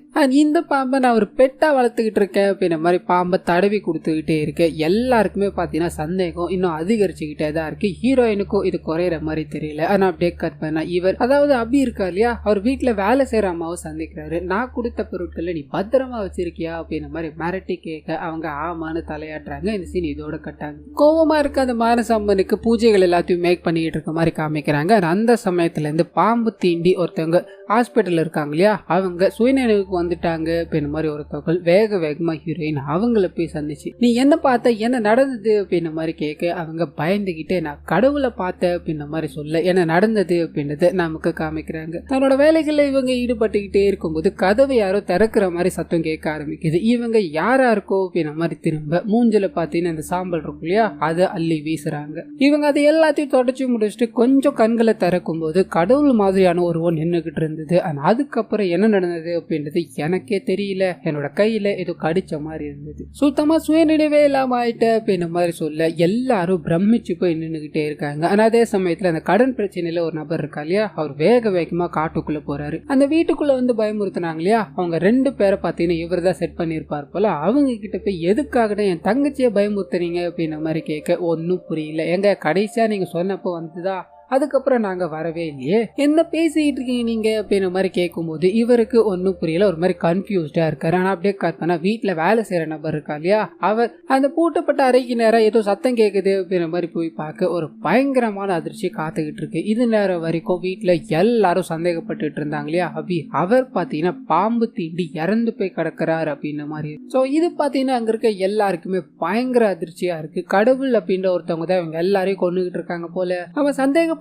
இந்த பாம்பை நான் ஒரு பெட்டா வளர்த்துக்கிட்டு இருக்கேன் அப்படின்ற மாதிரி பாம்பை தடவி கொடுத்துக்கிட்டே இருக்கு. எல்லாருக்குமே பாத்தீங்கன்னா சந்தேகம் இன்னும் அதிகரிச்சுக்கிட்டே தான் இருக்கு. ஹீரோயினுக்கும் இது குறையிற மாதிரி தெரியல. ஆனா அப்படியே கட் பண்ணா இவர் அதாவது அபி இருக்கா இல்லையா, அவர் வீட்டுல வேலை செய்யற அம்மாவை சந்திக்கிறாரு. நான் கொடுத்த பொருட்களை நீ பத்திரமா வச்சிருக்கியா அப்படின்ற மாதிரி மிரட்டி கேட்க அவங்க ஆமான்னு தலையாட்டுறாங்க. இந்த சீன் இதோட கட்டாங்க. கோவமா இருக்க அந்த மானசம்மனுக்கு பூஜைகள் எல்லாத்தையும் மேக் பண்ணிட்டு இருக்க மாதிரி காமிக்கிறாங்க. அந்த சமயத்துல இருந்து பாம்பு தீண்டி ஒருத்தவங்க ஹாஸ்பிட்டல் இருக்காங்க இல்லையா, அவங்க சுயநினைவுக்கு வந்துட்டாங்க அப்படின்ற மாதிரி ஒரு தகவல். வேக வேகமா ஹீரோயின் அவங்கள போய் சந்திச்சு நீ என்ன பார்த்த, என்ன நடந்தது அப்படின்ற மாதிரி கேட்க அவங்க பயந்துகிட்டே நான் கடவுளை பார்த்தேன் அப்படின்ற மாதிரி சொல்ல என்ன நடந்தது அப்படின்றத நமக்கு காமிக்கிறாங்க. தன்னோட வேலைகள்ல இவங்க ஈடுபட்டுக்கிட்டே இருக்கும்போது கதவை யாரோ திறக்கிற மாதிரி சத்தம் கேட்க ஆரம்பிக்குது. இவங்க யாரா இருக்கோ அப்படின்ற மாதிரி திரும்ப மூஞ்சில பாத்தீங்கன்னா இந்த சாம்பல் இருக்கும் இல்லையா அதை அள்ளி வீசுறாங்க. இவங்க அதை எல்லாத்தையும் தொடச்சு முடிச்சுட்டு கொஞ்சம் கண்களை திறக்கும் போது கடவுள் மாதிரியான ஒருவன் நின்னுகிட்டு இருந்தது. அதுக்கப்புறம் என்ன நடந்தது அப்படின்றது எனக்கே தெரியல, என்னோட கையில ஏதோ கடிச்ச மாதிரி இருந்தது, சுத்தமா சுயநினைவே இல்லாம ஆயிட்ட அப்படின்ற மாதிரி சொல்ல எல்லாரும் பிரமிச்சு போய் நின்னுகிட்டே இருக்காங்க. ஆனா அதே சமயத்துல அந்த கடன் பிரச்சனையில ஒரு நபர் இருக்கா இல்லையா, அவர் வேக வேகமா காட்டுக்குள்ள போறாரு. அந்த வீட்டுக்குள்ள வந்து பயமுறுத்தினாங்க இல்லையா, அவங்க 2 பேரை பாத்தீங்கன்னா இவர் தான் செட் பண்ணிருப்பார் போல. அவங்க கிட்ட போய் எதுக்காக என் தங்கச்சியை பயமுறுத்துறீங்க அப்படின்ற மாதிரி கேட்க ஒன்னும் புரியல. எங்க கடைசியா நீங்க சொன்னப்போ வந்துதா, அதுக்கப்புறம் நாங்க வரவே இல்லையே, என்ன பேசிட்டு இருக்கீங்க நீங்க அப்படின்ற மாதிரி கேட்கும் போது இவருக்கு ஒன்னும் புரியல, ஒரு மாதிரி கன்ஃபியூஸ்டா இருக்காரு. ஆனா அப்படியே கற்பனா வீட்டுல வேலை செய்யற நபர் இருக்கா இல்லையா, அவர் அந்த பூட்டப்பட்ட அறைக்கு நேரம் ஏதோ சத்தம் கேக்குது அப்படின்ற மாதிரி போய் பார்க்க ஒரு பயங்கரமான அதிர்ச்சி காத்துக்கிட்டு இருக்கு. இது நேரம் வரைக்கும் வீட்டுல எல்லாரும் சந்தேகப்பட்டு இருந்தாங்க இல்லையா அபி, அவர் பாத்தீங்கன்னா பாம்பு தீண்டி இறந்து போய் கிடக்கிறாரு அப்படின்ற மாதிரி. சோ இது பாத்தீங்கன்னா அங்க இருக்க எல்லாருக்குமே பயங்கர அதிர்ச்சியா இருக்கு. கடவுள் அப்படின்ற ஒருத்தவங்க தான் இவங்க எல்லாரையும் கொண்டுகிட்டு இருக்காங்க போல, அவன் சந்தேக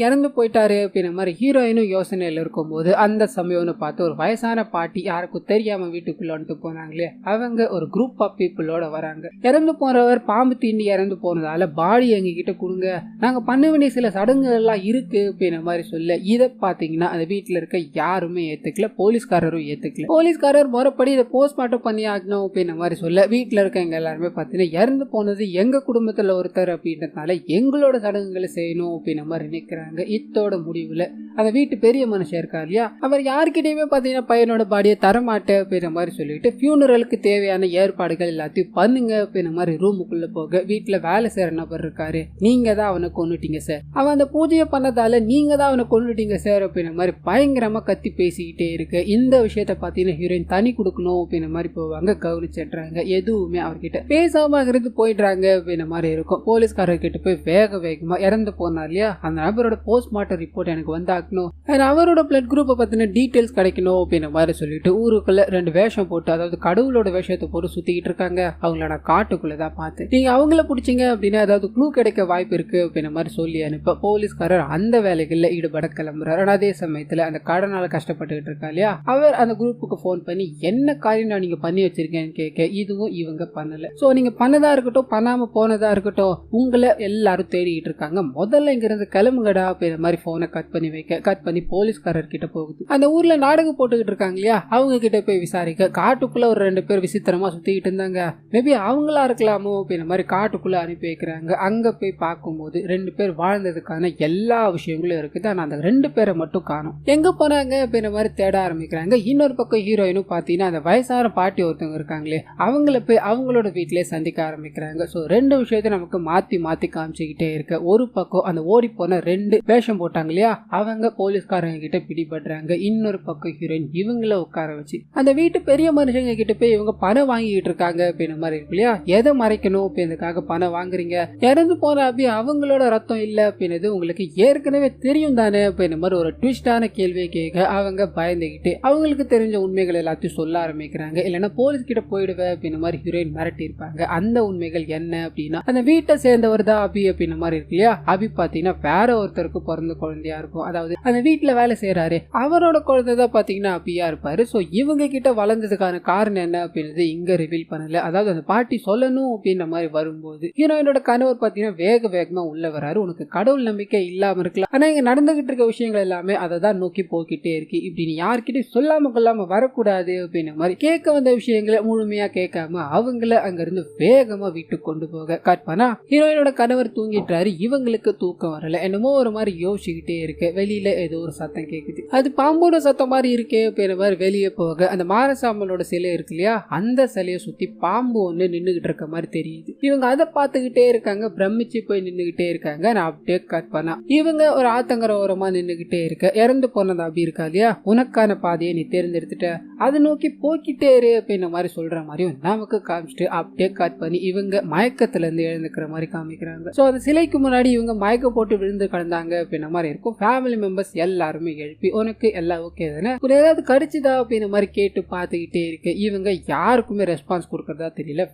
இறந்து போயிட்டாரு அப்படின்ற மாதிரி ஹீரோயினும் யோசனையில இருக்கும் போது அந்த சமயம்னு பார்த்து ஒரு வயசான பாட்டி யாருக்கும் தெரியாம வீட்டுக்குள்ள வந்துட்டு போனாங்களே, அவங்க ஒரு குரூப் ஆஃப் பீப்புளோட வராங்க. இறந்து போறவர் பாம்பு தீண்டி இறந்து போனதால பாடி எங்க கிட்ட கொடுங்க, நாங்க பண்ண வேண்டிய சில சடங்குகள் எல்லாம் இருக்கு அப்படின்ற மாதிரி சொல்ல இதை பாத்தீங்கன்னா அந்த வீட்டுல இருக்க யாருமே ஏத்துக்கல, போலீஸ்காரரும் ஏத்துக்கல. போலீஸ்காரர் முறைப்படி இதை போஸ்ட்மார்ட்டம் பண்ணி ஆகணும் அப்படின்ற மாதிரி சொல்ல வீட்டுல இருக்க எங்க எல்லாருமே பாத்தீங்கன்னா இறந்து போனது எங்க குடும்பத்துல ஒருத்தர் அப்படின்றதுனால எங்களோட சடங்குகளை செய்யணும் அப்படின்ற மாதிரி நிக்கிறாங்க. இத்தோட முடிவுல அந்த வீட்டு பெரிய மனுஷன் இருக்கா இல்லையா, அவர் யாருக்கிட்டயுமே பாத்தீங்கன்னா பையனோட பாடியை தரமாட்டேன் அப்படின்ற மாதிரி சொல்லிட்டு ஃபியூனரலுக்கு தேவையான ஏற்பாடுகள் எல்லாத்தையும் பண்ணுங்க அப்படின்ற மாதிரி ரூமுக்குள்ள போக வீட்டுல வேலை செய்யற நபர் இருக்காரு. நீங்க தான் அவனை கொன்னுட்டீங்க சார், அவன் அந்த பூஜையை பண்ணதால நீங்க தான் அவனை கொன்னுட்டீங்க சார் அப்படின்ற மாதிரி பயங்கரமா கத்தி பேசிக்கிட்டே இருக்கு. இந்த விஷயத்த பாத்தீங்கன்னா ஹீரோயின் தனி கொடுக்கணும் அப்படின்ற மாதிரி போவாங்க, கவனிச்சிடுறாங்க. எதுவுமே அவர்கிட்ட பேசாம இருந்து போயிடுறாங்க அப்படின்ற மாதிரி இருக்கும். போலீஸ்காரர் கிட்ட போய் வேக வேகமா இறந்து போனார் இல்லையா அந்த நபரோட போஸ்ட்மார்ட்டம் ரிப்போர்ட் எனக்கு வந்தாக்கணும், அவரோட பிளட் குரூப்பை பத்தின டீடைல்ஸ் கிடைக்கணும் அப்படின்ற மாதிரி சொல்லிட்டு ஊருக்குள்ள 2 வேஷம் போட்டு அதாவது கடவுளோட வேஷத்தை போட்டு சுத்திக்கிட்டு இருக்காங்க. அவங்களோட காட்டுக்குள்ளதான் பார்த்து நீங்க அவங்கள பிடிச்சிங்க அப்படின்னா அதாவது க்ளூ கிடைக்க வாய்ப்பு இருக்கு அப்படின்ற மாதிரி சொல்லி அனுப்ப போலீஸ்காரர் அந்த வேலைகள்ல ஈடுபட கிளம்புறாரு. ஆனா அதே சமயத்துல அந்த கடனால கஷ்டப்பட்டுக்கிட்டு இருக்கா இல்லையா, அவர் அந்த குரூப்புக்கு போன் பண்ணி என்ன காரியம் நான் நீங்க பண்ணி வச்சிருக்கேன்னு கேட்க இதுவும் இவங்க பண்ணல. சோ நீங்க பண்ணதா இருக்கட்டும் பண்ணாம போனதா இருக்கட்டும் உங்களை எல்லாரும் தேடிக்கிட்டு இருக்காங்க, முதல்ல இங்க இருந்து கிளம்புங்கடா அப்படின்ற மாதிரி போனை கட் பண்ணி வைக்க கட் பண்ணி போலீஸ்காரர் கிட்ட போகுது. அந்த ஊர்ல நாடகம் போட்டுக்கிட்டு இருக்காங்க இல்லையா, அவங்க கிட்ட போய் விசாரிக்க காட்டுக்குள்ள ஒரு 2 பேர் விசித்திரமா சுத்திக்கிட்டு இருந்தாங்க, மேபி அவங்களா இருக்கலாமோ அப்படின்ற மாதிரி காட்டுக்குள்ள அனுப்பி வைக்கிறாங்க. அங்க போய் பார்க்கும்போது 2 பேர் வாழ்ந்ததுக்கான எல்லா விஷயங்களும் இருக்குது. ஆனா அந்த 2 பேரை மட்டும் காணும். எங்க போனாங்க அப்படின்ற மாதிரி தேட ஆரம்பிக்கிறாங்க. இன்னொரு பக்கம் ஹீரோயினும் பாத்தீங்கன்னா அந்த வயசான பாட்டி ஒருத்தவங்க இருக்காங்களே, அவங்கள போய் அவங்களோட வீட்டிலே சந்திக்க ஆரம்பிக்கிறாங்க. ஸோ 2 விஷயத்தை நமக்கு மாத்தி மாத்தி காமிச்சுக்கிட்டே இருக்க, ஒரு பக்கம் அந்த ஓடி போன 2 வேஷம் போட்டாங்க இல்லையா, அவங்க போலீஸ்காரங்க கிட்ட பிடிபடுறாங்க. இன்னொரு பக்கம் ஹீரோயின் இவங்கள உட்கார வச்சு அந்த வீட்டு பெரிய மனுஷங்க கிட்ட போய் இவங்க பணம் வாங்கிட்டு இருக்காங்க அப்படின்ற மாதிரி இருக்கு இல்லையா. எதை மறைக்கணும் அப்படின்றதுக்காக பணம் வாங்குறீங்க, இறந்து போன அப்படி அவங்களோட ரத்தம் இல்ல அப்படின்றது உங்களுக்கு ஏற்கனவே தெரியும் தானே அப்படின்ற மாதிரி ஒரு ட்விஸ்டான கேள்வியை கேட்க அவங்க பயந்துகிட்டு அவங்களுக்கு தெரிஞ்ச உண்மைகள் எல்லாத்தையும் சொல்ல ஆரம்பிக்கிறாங்க. இல்லைன்னா போலீஸ் கிட்ட போயிடுவேன் அப்படின்ற மாதிரி ஹீரோயின் மிரட்டி இருப்பாங்க. அந்த உண்மைகள் என்ன அப்படின்னா, அந்த வீட்டை சேர்ந்தவர் தான் அபி அப்படின்ற மாதிரி இருக்கு இல்லையா. அபி பாத்தீங்கன்னா வேற ஒருத்தருக்கு பிறந்த குழந்தையா இருக்கும். அதாவது அந்த வீட்டுல வேலை செய்யறாரு அவரோட குழந்தை தான் பாத்தீங்கன்னா அபியா இருப்பாரு. சோ இவங்க கிட்ட வளர்ந்ததுக்கான காரணம் என்ன அப்படின்றது இங்க ரிவீல் பண்ணல. அதாவது அந்த பாட்டி சொல்லணும் அப்படின்ற மாதிரி வரும்போது ஹீரோயினோட கணவர் பாத்தீங்கன்னா வேகமா உள்ள வராரு. உனக்கு கடவுள் நம்பிக்கை இல்லாம இருக்கலாம், ஆனா இங்க நடந்துகிட்டு இருக்க விஷயங்கள் எல்லாமே அதை தான் நோக்கி போய்கிட்டே இருக்கு. இப்படி நீ யார்கிட்டயும் சொல்லாம கொள்ளாம வரக்கூடாது அப்படின்ற மாதிரி கேட்க வந்த விஷயங்களை முழுமையா கேட்காம அவங்கள அங்க இருந்து வேகமா வீட்டுக்கு கொண்டு போக கட் பண்ணா ஹீரோயினோட கணவர் தூங்கிட்டாரு. இவங்களுக்கு தூக்கம் வரல. என்னமோ ஒரு மாதிரி யோசிச்சுக்கிட்டே இருக்கு. வெளியில ஏதோ ஒரு சத்தம் கேக்குது. அது பாம்போட சத்தம் மாதிரி இருக்கே அப்படின்ற மாதிரி வெளியே போக அந்த மாரசாமலோட சிலை இருக்கு இல்லையா, அந்த சிலையை சுத்தி பாம்பு ஒண்ணு நின்னுகிட்டு இருக்க மாதிரி தெரியுது. இவங்க அதை பார்த்துக்கிட்டே இருக்காங்க, பிரமிச்சு போய் நின்னுகிட்டே இருக்காங்க. நான் அப்படியே கட் பண்ணா இவங்க ஒரு ஆத்தங்கர ஓரமா நின்னுகிட்டே இருக்க, இறந்து போனது அப்படி இருக்கா இல்லையா, உனக்கான பாதையை நீ தேர்ந்தெடுத்துட்ட, அதை நோக்கி போய்கிட்டே இரு அப்படின்ற மாதிரி சொல்ற மாதிரியும் நமக்கு காமிச்சிட்டு அப்படியே கட் பண்ணி இவங்க மயக்கத்துல இருந்து எழுந்துக்கிற மாதிரி காமிக்கிறாங்க. சோ அந்த சிலைக்கு முன்னாடி இவங்க மயக்க போட்டு விழுந்து கிடந்தாங்க அப்படின்ற மாதிரி இருக்கும். ஃபேமிலி மெம்பர்ஸ் எல்லாருமே எழுப்பி உனக்கு எல்லாம் ஓகே தானே, ஏதாவது கடிச்சுதா அப்படின்ற மாதிரி கேட்டு பார்த்துக்கிட்டே இருக்கு. இவங்க யாருக்குமே ரெஸ்பான்ஸ் கொடுக்கறதா தெரியல.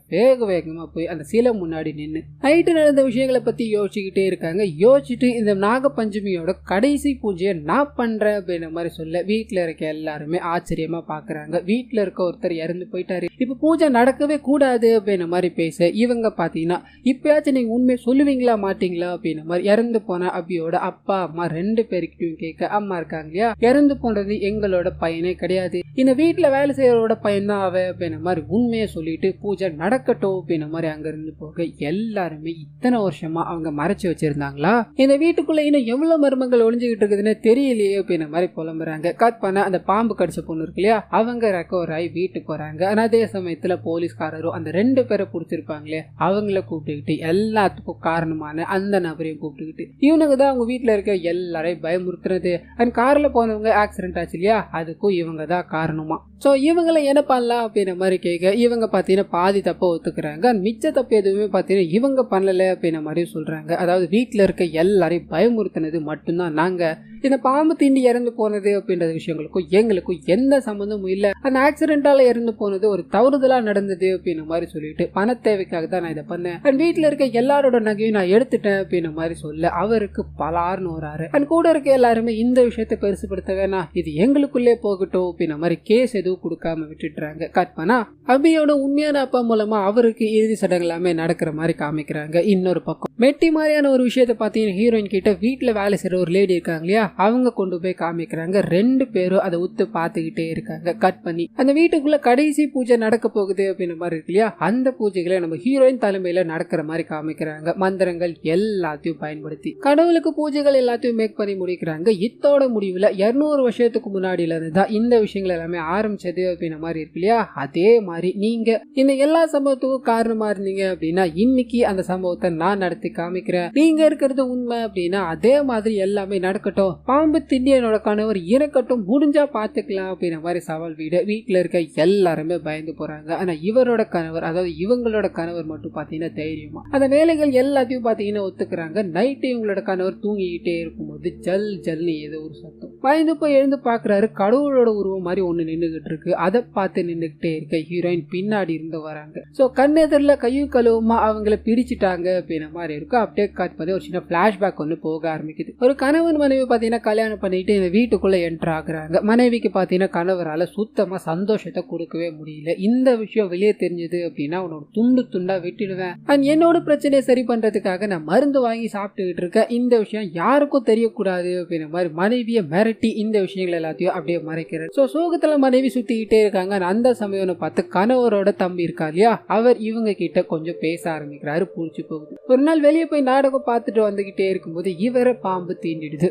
வேகமா போய் அந்த சிலை முன்னாடி நின்று நைட்டு நடந்த விஷயங்களை பத்தி யோசிச்சுக்கிட்டே இருக்காங்க. யோசிச்சுட்டு இந்த நாக பஞ்சமியோட கடைசி பூஜையை நான் பண்றேன் அப்படின்ற மாதிரி சொல்ல வீட்டுல இருக்க எல்லாருமே ஆச்சரியமா பாக்குறாங்க. வீட்டுல இருக்க ஒருத்தர் இறந்து போயிட்டாரு, இப்ப பூஜை நடக்கவே கூடாது அப்படின்ற மாதிரி பேச இவங்க பாத்தீங்கன்னா இப்பயாச்சும் நீங்க உண்மையை சொல்லுவீங்களா மாட்டீங்களா அப்படின்ற மாதிரி இறந்து போன அபியோட அப்பா அம்மா 2 பேருக்கிட்டையும் கேட்க, அம்மா இருக்காங்க இல்லையா, இறந்து போனது எங்களோட பையனே கிடையாது, இந்த வீட்டுல வேலை செய்யறோட பையன் தான் அவ அப்படின்ற மாதிரி உண்மையை சொல்லிட்டு பூஜை நடக்கட்டும் அப்படின்ற மாதிரி அங்க இருந்து போக எல்லாருமே இத்தனை வருஷமா அவங்க மறைச்சு வச்சிருந்தாங்களா, இந்த வீட்டுக்குள்ள இன்னும் எவ்வளவு மர்மங்கள் ஒளிஞ்சுகிட்டு இருக்குதுன்னு தெரியலையே அப்படின்ற மாதிரி புலம்புறாங்க. கட் பண்ண அந்த பாம்பு கடிச்ச பொண்ணு இருக்கு இல்லையா, அவங்க ரெக்கவர் ஆகி வீட்டுக்கு வராங்க. ஆனா அதே சமயத்துல போலீஸ்காரரும் அந்த 2 பேரை பிடிச்சிருப்பாங்களே அவங்கள கூப்பிட்டுக்கிட்டு எல்லாத்துக்கும் காரணமான அந்த நபரையும் கூப்பிட்டுக்கிட்டு இவனுக்கு தான் அவங்க வீட்டுல இருக்க எல்லாரையும் பயமுறுத்துறது அண்ட் கார்ல போனவங்க ஆக்சிடென்ட் ஆச்சு இல்லையா, அதுக்கும் இவங்க தான் காரணமா. சோ இவங்களை என்ன பண்ணலாம் அப்படின்ற மாதிரி கேட்க இவங்க பாத்தீங்கன்னா பாதி தப்ப ஒத்துக்கிறாங்க. மிச்ச தப்பு எதுவுமே பாத்தீங்கன்னா இவங்க பண்ணல அப்படின்ற மாதிரி சொல்றாங்க. அதாவது வீட்டுல இருக்க எல்லாரையும் பயமுறுத்தினது மட்டும்தான் நாங்க, இந்த பாம்பு தீண்டி இறந்து போனது அப்படின்ற விஷயங்களுக்கும் எங்களுக்கும் எந்த சம்பந்தமும் இல்ல, அந்த ஆக்சிடென்டால இறந்து போனது ஒரு தவறுதலா நடந்தது அப்படின்ற மாதிரி சொல்லிட்டு பண தேவைக்காக தான் நான் இதை பண்ணேன், அண்ட் வீட்டுல இருக்க எல்லாரோட நகையும் நான் எடுத்துட்டேன் அப்படின்ற மாதிரி சொல்ல அவருக்கு பலார்னு வராரு. அண்ட் கூட இருக்க எல்லாருமே இந்த விஷயத்தை பெருசுப்படுத்த வேணாம், இது எங்களுக்குள்ளே போகட்டும் அப்படின்ற மாதிரி கேஸ் எதுவும் கொடுக்காம விட்டுட்டுறாங்க. கட் பண்ணா அபியோட உண்மையான அப்பா மூலமா அவருக்கு இறுதி சடங்கு எல்லாமே நடக்கிற மாதிரி காமிக்கிறாங்க. இன்னொரு பக்கம் மெட்டி மாதிரியான ஒரு விஷயத்தை பாத்தீங்கன்னா ஹீரோயின் கிட்ட வீட்டுல வேலை செய்யற ஒரு லேடி இருக்காங்க இல்லையா, அவங்க கொண்டு போய் காமிக்கிறாங்க. 2 பேரும் அதை உத்து பார்த்துக்கிட்டே இருக்காங்க. கட் பண்ணி அந்த வீட்டுக்குள்ள கடைசி பூஜை நடக்க போகுது அப்படின்ற மாதிரி இருக்கு இல்லையா, அந்த பூஜைகளை நம்ம ஹீரோயின் தலைமையில நடக்கிற மாதிரி காமிக்கிறாங்க. மந்திரங்கள் எல்லாத்தையும் பயன்படுத்தி கடவுளுக்கு பூஜைகள் எல்லாத்தையும் மேக் பண்ணி முடிக்கிறாங்க. இத்தோட முடிவுல 200 வருஷத்துக்கு முன்னாடியில இருந்து தான் இந்த விஷயங்கள் எல்லாமே ஆரம்பிச்சது அப்படின்ற மாதிரி இருக்கு இல்லையா. அதே மாதிரி நீங்க இந்த எல்லா சம்பவத்துக்கும் காரணமா இருந்தீங்க அப்படின்னா இன்னைக்கு அந்த சம்பவத்தை நான் நடத்தி காமிக்கிறேன், நீங்க இருக்கிறது உண்மை அப்படின்னா அதே மாதிரி எல்லாமே நடக்கட்டும், பாம்பு திண்டியனோட கணவர் இறக்கட்டும், முடிஞ்சா பாத்துக்கலாம் அப்படின்ற மாதிரி சவால் வீட்டுல இருக்க எல்லாருமே பயந்து போறாங்க. ஆனா இவரோட கணவர், அதாவது இவங்களோட கணவர் மட்டும் பாத்தீங்கன்னா தைரியமா அந்த வேலைகள் எல்லாத்தையும் பாத்தீங்கன்னா ஒத்துக்கிறாங்க. நைட்டு இவங்களோட கணவர் தூங்கிக்கிட்டே இருக்கும்போது ஜல் ஜல்னு ஏதோ ஒரு சத்தம், பயந்து போய் எழுந்து பாக்குறாரு. கடவுளோட உருவம் மாதிரி ஒண்ணு நின்னுகிட்டு இருக்கு. அதை பார்த்து நின்னுகிட்டே இருக்க ஹீரோயின் பின்னாடி இருந்து வராங்க. சோ கண்ணெதிரில் கையும் கழுவுமா அவங்கள பிடிச்சிட்டாங்க அப்படின்ற மாதிரி மாதிரி இருக்கும். அப்படியே பார்த்து ஒரு சின்ன பிளாஷ்பேக் ஒன்று போக ஆரம்பிக்குது. ஒரு கணவன் மனைவி பார்த்தீங்கன்னா கல்யாணம் பண்ணிட்டு இந்த வீட்டுக்குள்ள என்டர் ஆகுறாங்க. மனைவிக்கு பார்த்தீங்கன்னா கணவரால் சுத்தமா சந்தோஷத்தை கொடுக்கவே முடியல. இந்த விஷயம் வெளியே தெரிஞ்சது அப்படின்னா உன்னோட துண்டு துண்டா வெட்டிடுவேன், அண்ட் என்னோட பிரச்சனையை சரி பண்றதுக்காக நான் மருந்து வாங்கி சாப்பிட்டுக்கிட்டு இருக்கேன், இந்த விஷயம் யாருக்கும் தெரியக்கூடாது அப்படின்ற மாதிரி மனைவியை மிரட்டி இந்த விஷயங்கள் எல்லாத்தையும் அப்படியே மறைக்கிறார். ஸோ சோகத்துல மனைவி சுத்திக்கிட்டே இருக்காங்க. அந்த சமயம் பார்த்து கணவரோட தம்பி இருக்கா இல்லையா, அவர் இவங்க கிட்ட கொஞ்சம் பேச ஆரம்பிக்கிறாரு. பூச்சி போகுது. ஒரு நாள் வெளியே போய் நாடகம் பார்த்துட்டு வந்துகிட்டே இருக்கும்போது இவரை பாம்பு தீண்டிடுது.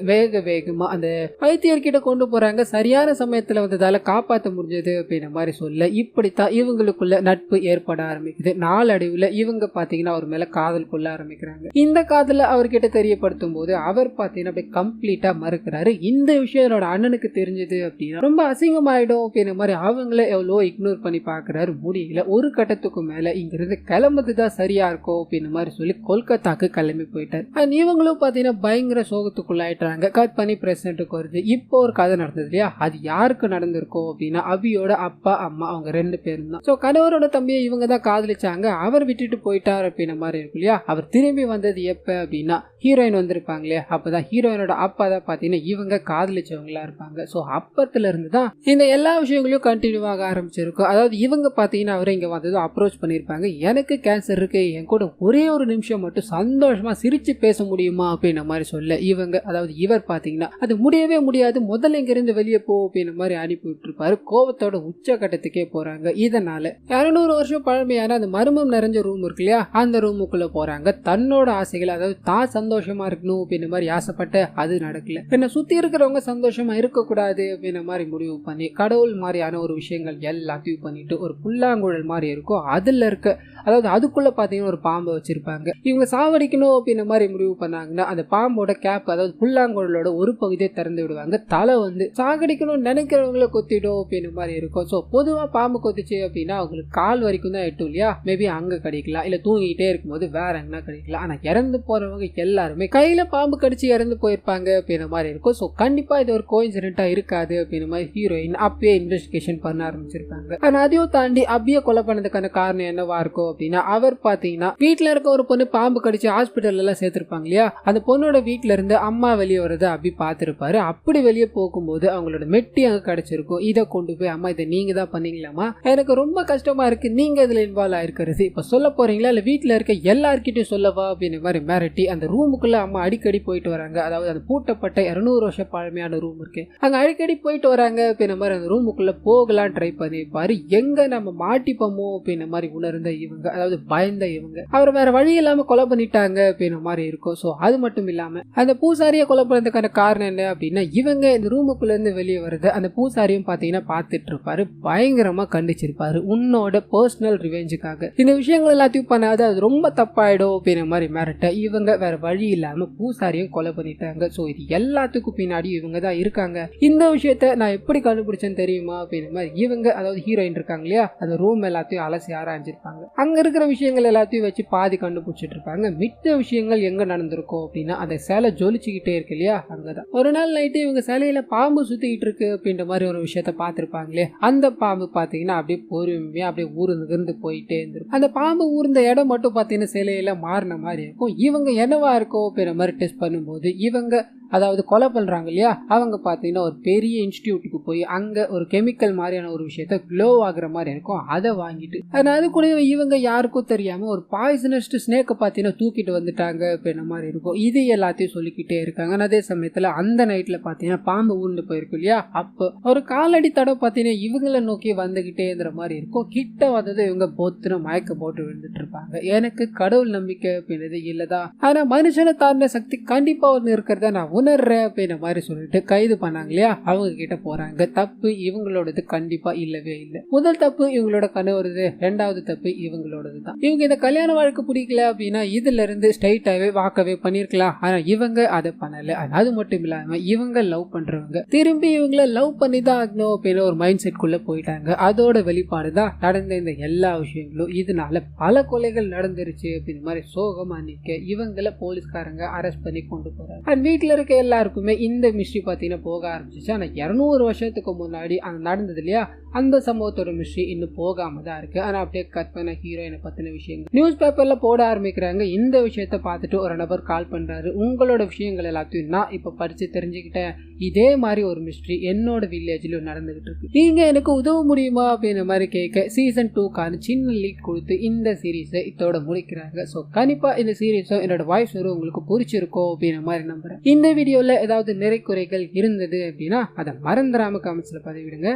வேகமா அந்த வைத்தியர்கிட்ட கொண்டு போறாங்க. சரியான சமயத்துல வந்ததால காப்பாற்ற முடிஞ்சது அப்படின்ற மாதிரி சொல்ல இப்படித்தான் இவங்களுக்குள்ள நட்பு ஏற்பட ஆரம்பிக்குது. நாளடைவுல இவங்க பாத்தீங்கன்னா அவர் மேல காதல் கொள்ள ஆரம்பிக்கிறாங்க. இந்த காதல அவர்கிட்ட தெரியப்படுத்தும் போது அவர் பாத்தீங்கன்னா அப்படியே கம்ப்ளீட்டா மறுக்கிறாரு. இந்த விஷயம் என்னோட அண்ணனுக்கு தெரிஞ்சது அப்படின்னா ரொம்ப அசிங்கமாயிடும் அப்படின்ற மாதிரி அவங்கள எவ்வளோ இக்னோர் பண்ணி பாக்குறாரு. முடியல. ஒரு கட்டத்துக்கு மேல இங்கிருந்து கிளம்புறதுதான் சரியா இருக்கும் அப்படின்ற மாதிரி சொல்லி கொல்கத்தாக்கு கிளம்பி போயிட்டார். அண்ட் இவங்களும் பாத்தீங்கன்னா பயங்கர சோகத்துக்குள்ளாயிட்டாங்க. கட் பண்ணி பிரசிடென்ட்டுக்கு வருது. இப்போ ஒரு கதை நடந்தது இல்லையா, அது யாருக்கு நடந்திருக்கோம் அப்படின்னா அபியோட அப்பா அம்மா அவங்க 2 பேரும் தான். ஸோ கணவரோட தம்பியை இவங்க தான் காதலிச்சாங்க. அவர் விட்டுட்டு போயிட்டார் அப்படின்ற மாதிரி இருக்கும் இல்லையா. அவர் திரும்பி வந்தது எப்ப அப்படின்னா ஹீரோயின் வந்திருப்பாங்க இல்லையா, அப்பதான் ஹீரோயினோட அப்பா தான் பாத்தீங்கன்னா இவங்க காதலிச்சவங்களா இருப்பாங்க. ஸோ அப்பத்துல இருந்து தான் இந்த எல்லா விஷயங்களையும் கண்டினியூ ஆக ஆரம்பிச்சிருக்கும். அதாவது இவங்க பாத்தீங்கன்னா அவரை இங்க வந்ததும் அப்ரோச் பண்ணிருப்பாங்க. எனக்கு கேன்சர் இருக்கு, என் கூட ஒரே ஒரு நிமிஷம் மட்டும் சந்தோஷமா சிரிச்சு பேச முடியுமா அப்படின்ற மாதிரி சொல்ல இவங்க, அதாவது இவர் பாத்தீங்கன்னா அது முடியவே முடியாது, முதல்ல இங்க இருந்து வெளியே போ அப்படின்ற மாதிரி அனுப்பி விட்டுருப்பாரு. கோபத்தோட உச்சகட்டத்துக்கே போறாங்க. இதனால 200 வருஷம் பழமையான அந்த மர்மம் நிறைஞ்ச ரூம் இருக்கு இல்லையா, அந்த ரூமுக்குள்ள போறாங்க. தன்னோட ஆசைகள், அதாவது தான் சந்தோஷமா இருக்கணும் அப்படின்ற மாதிரி ஆசைப்பட்ட அது நடக்கல. என்ன சுத்தி இருக்கிறவங்க சந்தோஷமா இருக்கக்கூடாது அப்படின்ற மாதிரி முடிவு பண்ணி கடவுள் மாதிரியான ஒரு விஷயங்கள் எல்லாத்தையும் பண்ணிட்டு ஒரு புல்லாங்குழல் மாதிரி இருக்கும். அதுல இருக்க, அதாவது அதுக்குள்ள பாத்தீங்கன்னா ஒரு பாம்பை வச்சிருப்பாங்க. இவங்க சாவடிக்கணும் அப்படின்ற மாதிரி முடிவு பண்ணாங்கன்னா அந்த பாம்போட கேப், அதாவது புல்லாங்குழலோட ஒரு பகுதியை திறந்து விடுவாங்க. தலை வந்து சாகடிக்கணும்னு நினைக்கிறவங்கள கொத்திடும் அப்படின்ற மாதிரி இருக்கும். ஸோ பொதுவா பாம்பு கொத்திச்சு அப்படின்னா அவங்களுக்கு கால் வரைக்கும் தான் எட்டும் இல்லையா, மேபி அங்க கிடைக்கலாம், இல்ல தூங்கிட்டே இருக்கும்போது வேற எங்கன்னா கிடைக்கலாம். ஆனா இறந்து போறவங்க எல்லாருமே கையில பாம்பு கடிச்சு இறந்து போயிருப்பாங்க அப்படின்ற மாதிரி இருக்கும். ஸோ கண்டிப்பா இது ஒரு கோயின்சிடென்ட்டா இருக்காது அப்படின்ற மாதிரி ஹீரோயின் அப்பயே இன்வெஸ்டிகேஷன் பண்ண ஆரம்பிச்சிருப்பாங்க. ஆனா அதையும் தாண்டி அபிய கொலை பண்ணதுக்கான காரணம் என்னவா இருக்கும் அப்படின்னா அவர் பாத்தீங்கன்னா வீட்டுல இருக்க ஒரு பொண்ணு பாம்பு கடிச்சு ஹாஸ்பிட்டல் எல்லாம் சேர்த்திருப்பாங்க இல்லையா, அந்த பொண்ணோட வீட்டுல இருந்து அம்மா வெளியே வரத அபி பார்த்திருப்பாரு. அப்படி வெளியே போகும்போது அவங்களோட மெட்டி அங்க கிடைச்சிருக்கும். இதை கொண்டு போய் அம்மா இதை நீங்க தான் பண்ணீங்களாமா, எனக்கு ரொம்ப கஷ்டமா இருக்கு, நீங்க இதுல இன்வால்வ் ஆயிருக்கிறது, இப்ப சொல்ல போறீங்களா இல்ல வீட்டுல இருக்க எல்லார்கிட்டையும் சொல்லவா அப்படின்னு மாதிரி மிரட்டி அந்த ரூமுக்குள்ள அம்மா அடிக்கடி போயிட்டு வராங்க. அதாவது அந்த பூட்டப்பட்ட 200 வருஷம் பழமையான ரூம் இருக்கு, அங்க அடிக்கடி போயிட்டு வராங்க அப்படின்ற மாதிரி அந்த ரூமுக்குள்ள போகலாம் ட்ரை பண்ணிருப்பாரு. எங்க நம்ம மாட்டிப்போமோ அப்படின்ற மாதிரி உணர்ந்த இவங்க, அதாவது பயந்த இவங்க அவர் வேற வழி இல்லாம கொலை பண்ணிட்டாங்க அப்படின்ற மாதிரி இருக்கும். ஸோ அது மட்டும் இல்லாம அந்த பூசாரியை கொலை பண்ணதுக்கான காரணம் என்ன அப்படின்னா இவங்க இந்த ரூமுக்குள்ள இருந்து வெளியே வருது அந்த பூசாரியும் பாத்தீங்கன்னா பார்த்துட்டு இருப்பாரு. பயங்கரமா கண்டிச்சிருப்பாரு உன்னோட பர்சனல் ரிவெஞ்சுக்காக இந்த விஷயங்கள் எல்லாத்தையும் பண்ணாது, அது ரொம்ப தப்பாயிடும் அப்படின்ற மாதிரி மிரட்ட இவங்க வேற வழி இல்லாம பூசாரியும் கொலை பண்ணிட்டாங்க. ஸோ இது எல்லாத்துக்கும் பின்னாடி இவங்க தான் இருக்காங்க. இந்த விஷயத்த நான் எப்படி கண்டுபிடிச்சேன்னு தெரியுமா அப்படின்ற மாதிரி இவங்க, அதாவது ஹீரோயின் இருக்காங்க இல்லையா, அந்த ரூம் எல்லாத்தையும் அலசி ஆராய்ஞ்சிருப்பாங்க. அங்க இருக்கிற விஷயங்கள் எல்லாத்தையும் வச்சு பாதி கண்டுபிடிச்சிட்டு இருப்பாங்க. மித்த விஷயங்கள் எங்க நடந்திருக்கும் அப்படின்னா அந்த சிலை ஜொலிச்சுக்கிட்டே இருக்கு இல்லையா, அங்கதான் ஒரு நாள் நைட்டு இவங்க சிலையில பாம்பு சுத்திக்கிட்டு இருக்கு அப்படின்ற மாதிரி ஒரு விஷயத்த பார்த்திருப்பாங்களே, அந்த பாம்பு பாத்தீங்கன்னா அப்படியே பொறுமையா அப்படியே ஊர்ந்து போயிட்டே இருந்திருக்கும். அந்த பாம்பு ஊர்ந்த இடம் மட்டும் பாத்தீங்கன்னா சிலையில மாறின மாதிரி இருக்கும். இவங்க என்னவா இருக்கும் அப்படின்ற மாதிரி டெஸ்ட் பண்ணும்போது இவங்க, அதாவது கொலை பண்றாங்க இல்லையா, அவங்க பாத்தீங்கன்னா ஒரு பெரிய இன்ஸ்டிடியூட்டுக்கு போய் அங்க ஒரு கெமிக்கல் மாதிரியான ஒரு விஷயத்த க்ளோ ஆகுற மாதிரி இருக்கும், அதை வாங்கிட்டு அது கூட இவங்க யாருக்கும் தெரியாம ஒரு பாய்சனஸ்ட் ஸ்னேக்கை பாத்தீங்கன்னா தூக்கிட்டு வந்துட்டாங்க அப்படின்ற மாதிரி இருக்கும். இது எல்லாத்தையும் சொல்லிக்கிட்டே இருக்காங்க. அதே சமயத்துல அந்த நைட்ல பாத்தீங்கன்னா பாம்பு ஊர்ந்து போயிருக்கு இல்லையா, அப்போ ஒரு காலடி தடம் பாத்தீங்கன்னா இவங்களை நோக்கி வந்துகிட்டே இருக்கிற மாதிரி இருக்கும். கிட்ட வந்தது இவங்க பொத்துன மயக்க போட்டு விழுந்துட்டு இருப்பாங்க. எனக்கு கடவுள் நம்பிக்கை அப்படின்றது இல்லதான், ஆனா மனுஷனை தாண்டின சக்தி கண்டிப்பா ஒண்ணு இருக்கிறத நான் உணர்றேன் அப்படின்ற மாதிரி சொல்லிட்டு கைது பண்ணாங்க இல்லையா, அவங்க கிட்ட போறாங்க. தப்பு இவங்களோடது கண்டிப்பா இல்லவே இல்லை. முதல் தப்பு இவங்களோட கணவருது, ரெண்டாவது தப்பு இவங்களோடது தான். இவங்க இந்த கல்யாண வாழ்க்கை பிடிக்கல அப்படின்னா இதுல இருந்து ஸ்ட்ரைட்டாவே வாக்கவே பண்ணிருக்கலாம். ஆனா இவங்க அதை பண்ணல. அது மட்டும் இல்லாம இவங்க லவ் பண்றவங்க திரும்பி இவங்கள லவ் பண்ணி தான் ஆகணும் அப்படின்னு ஒரு மைண்ட் செட் குள்ள போயிட்டாங்க. அதோட வெளிப்பாடுதான் நடந்த இந்த எல்லா விஷயங்களும். இதனால பல கொலைகள் நடந்துருச்சு அப்படின்னு மாதிரி சோகமா நிக்க இவங்கள போலீஸ்காரங்க அரெஸ்ட் பண்ணி கொண்டு போறாங்க. வீட்டுல இருக்க இருக்க எல்லாருக்குமே இந்த மிஸ்ட்ரி பார்த்தீங்கன்னா போக ஆரம்பிச்சிச்சு. ஆனால் 200 வருஷத்துக்கு முன்னாடி அந்த நடந்தது இல்லையா, அந்த சம்பவத்தோட மிஸ்ட்ரி இன்னும் போகாம தான் இருக்கு. ஆனால் அப்படியே கட் பண்ண ஹீரோயினை பற்றின விஷயங்கள் நியூஸ் பேப்பர்ல போட ஆரம்பிக்கிறாங்க. இந்த விஷயத்த பார்த்துட்டு ஒரு நபர் கால் பண்றாரு. உங்களோட விஷயங்கள் எல்லாத்தையும் நான் இப்போ படிச்சு தெரிஞ்சுக்கிட்டேன். இதே மாதிரி ஒரு மிஸ்ட்ரி என்னோட வில்லேஜ்லயும் நடந்துகிட்டு இருக்கு. நீங்க எனக்கு உதவ முடியுமா அப்படின்ற மாதிரி கேட்க சீசன் 2க்கான சின்ன லீக் கொடுத்து இந்த சீரீஸை இதோட முடிக்கிறாங்க. ஸோ கண்டிப்பா இந்த சீரீஸும் என்னோட வாய்ஸ் வரும் உங்களுக்கு பிடிச்சிருக்கோ அப்படின்ற மாதிரி நம்புறேன். இந்த வீடியோல ஏதாவது நிறை குறைகள் இருந்தது அப்படின்னா அதை மறந்துடாம கமெண்ட்ஸ்ல பதிவிடுங்க.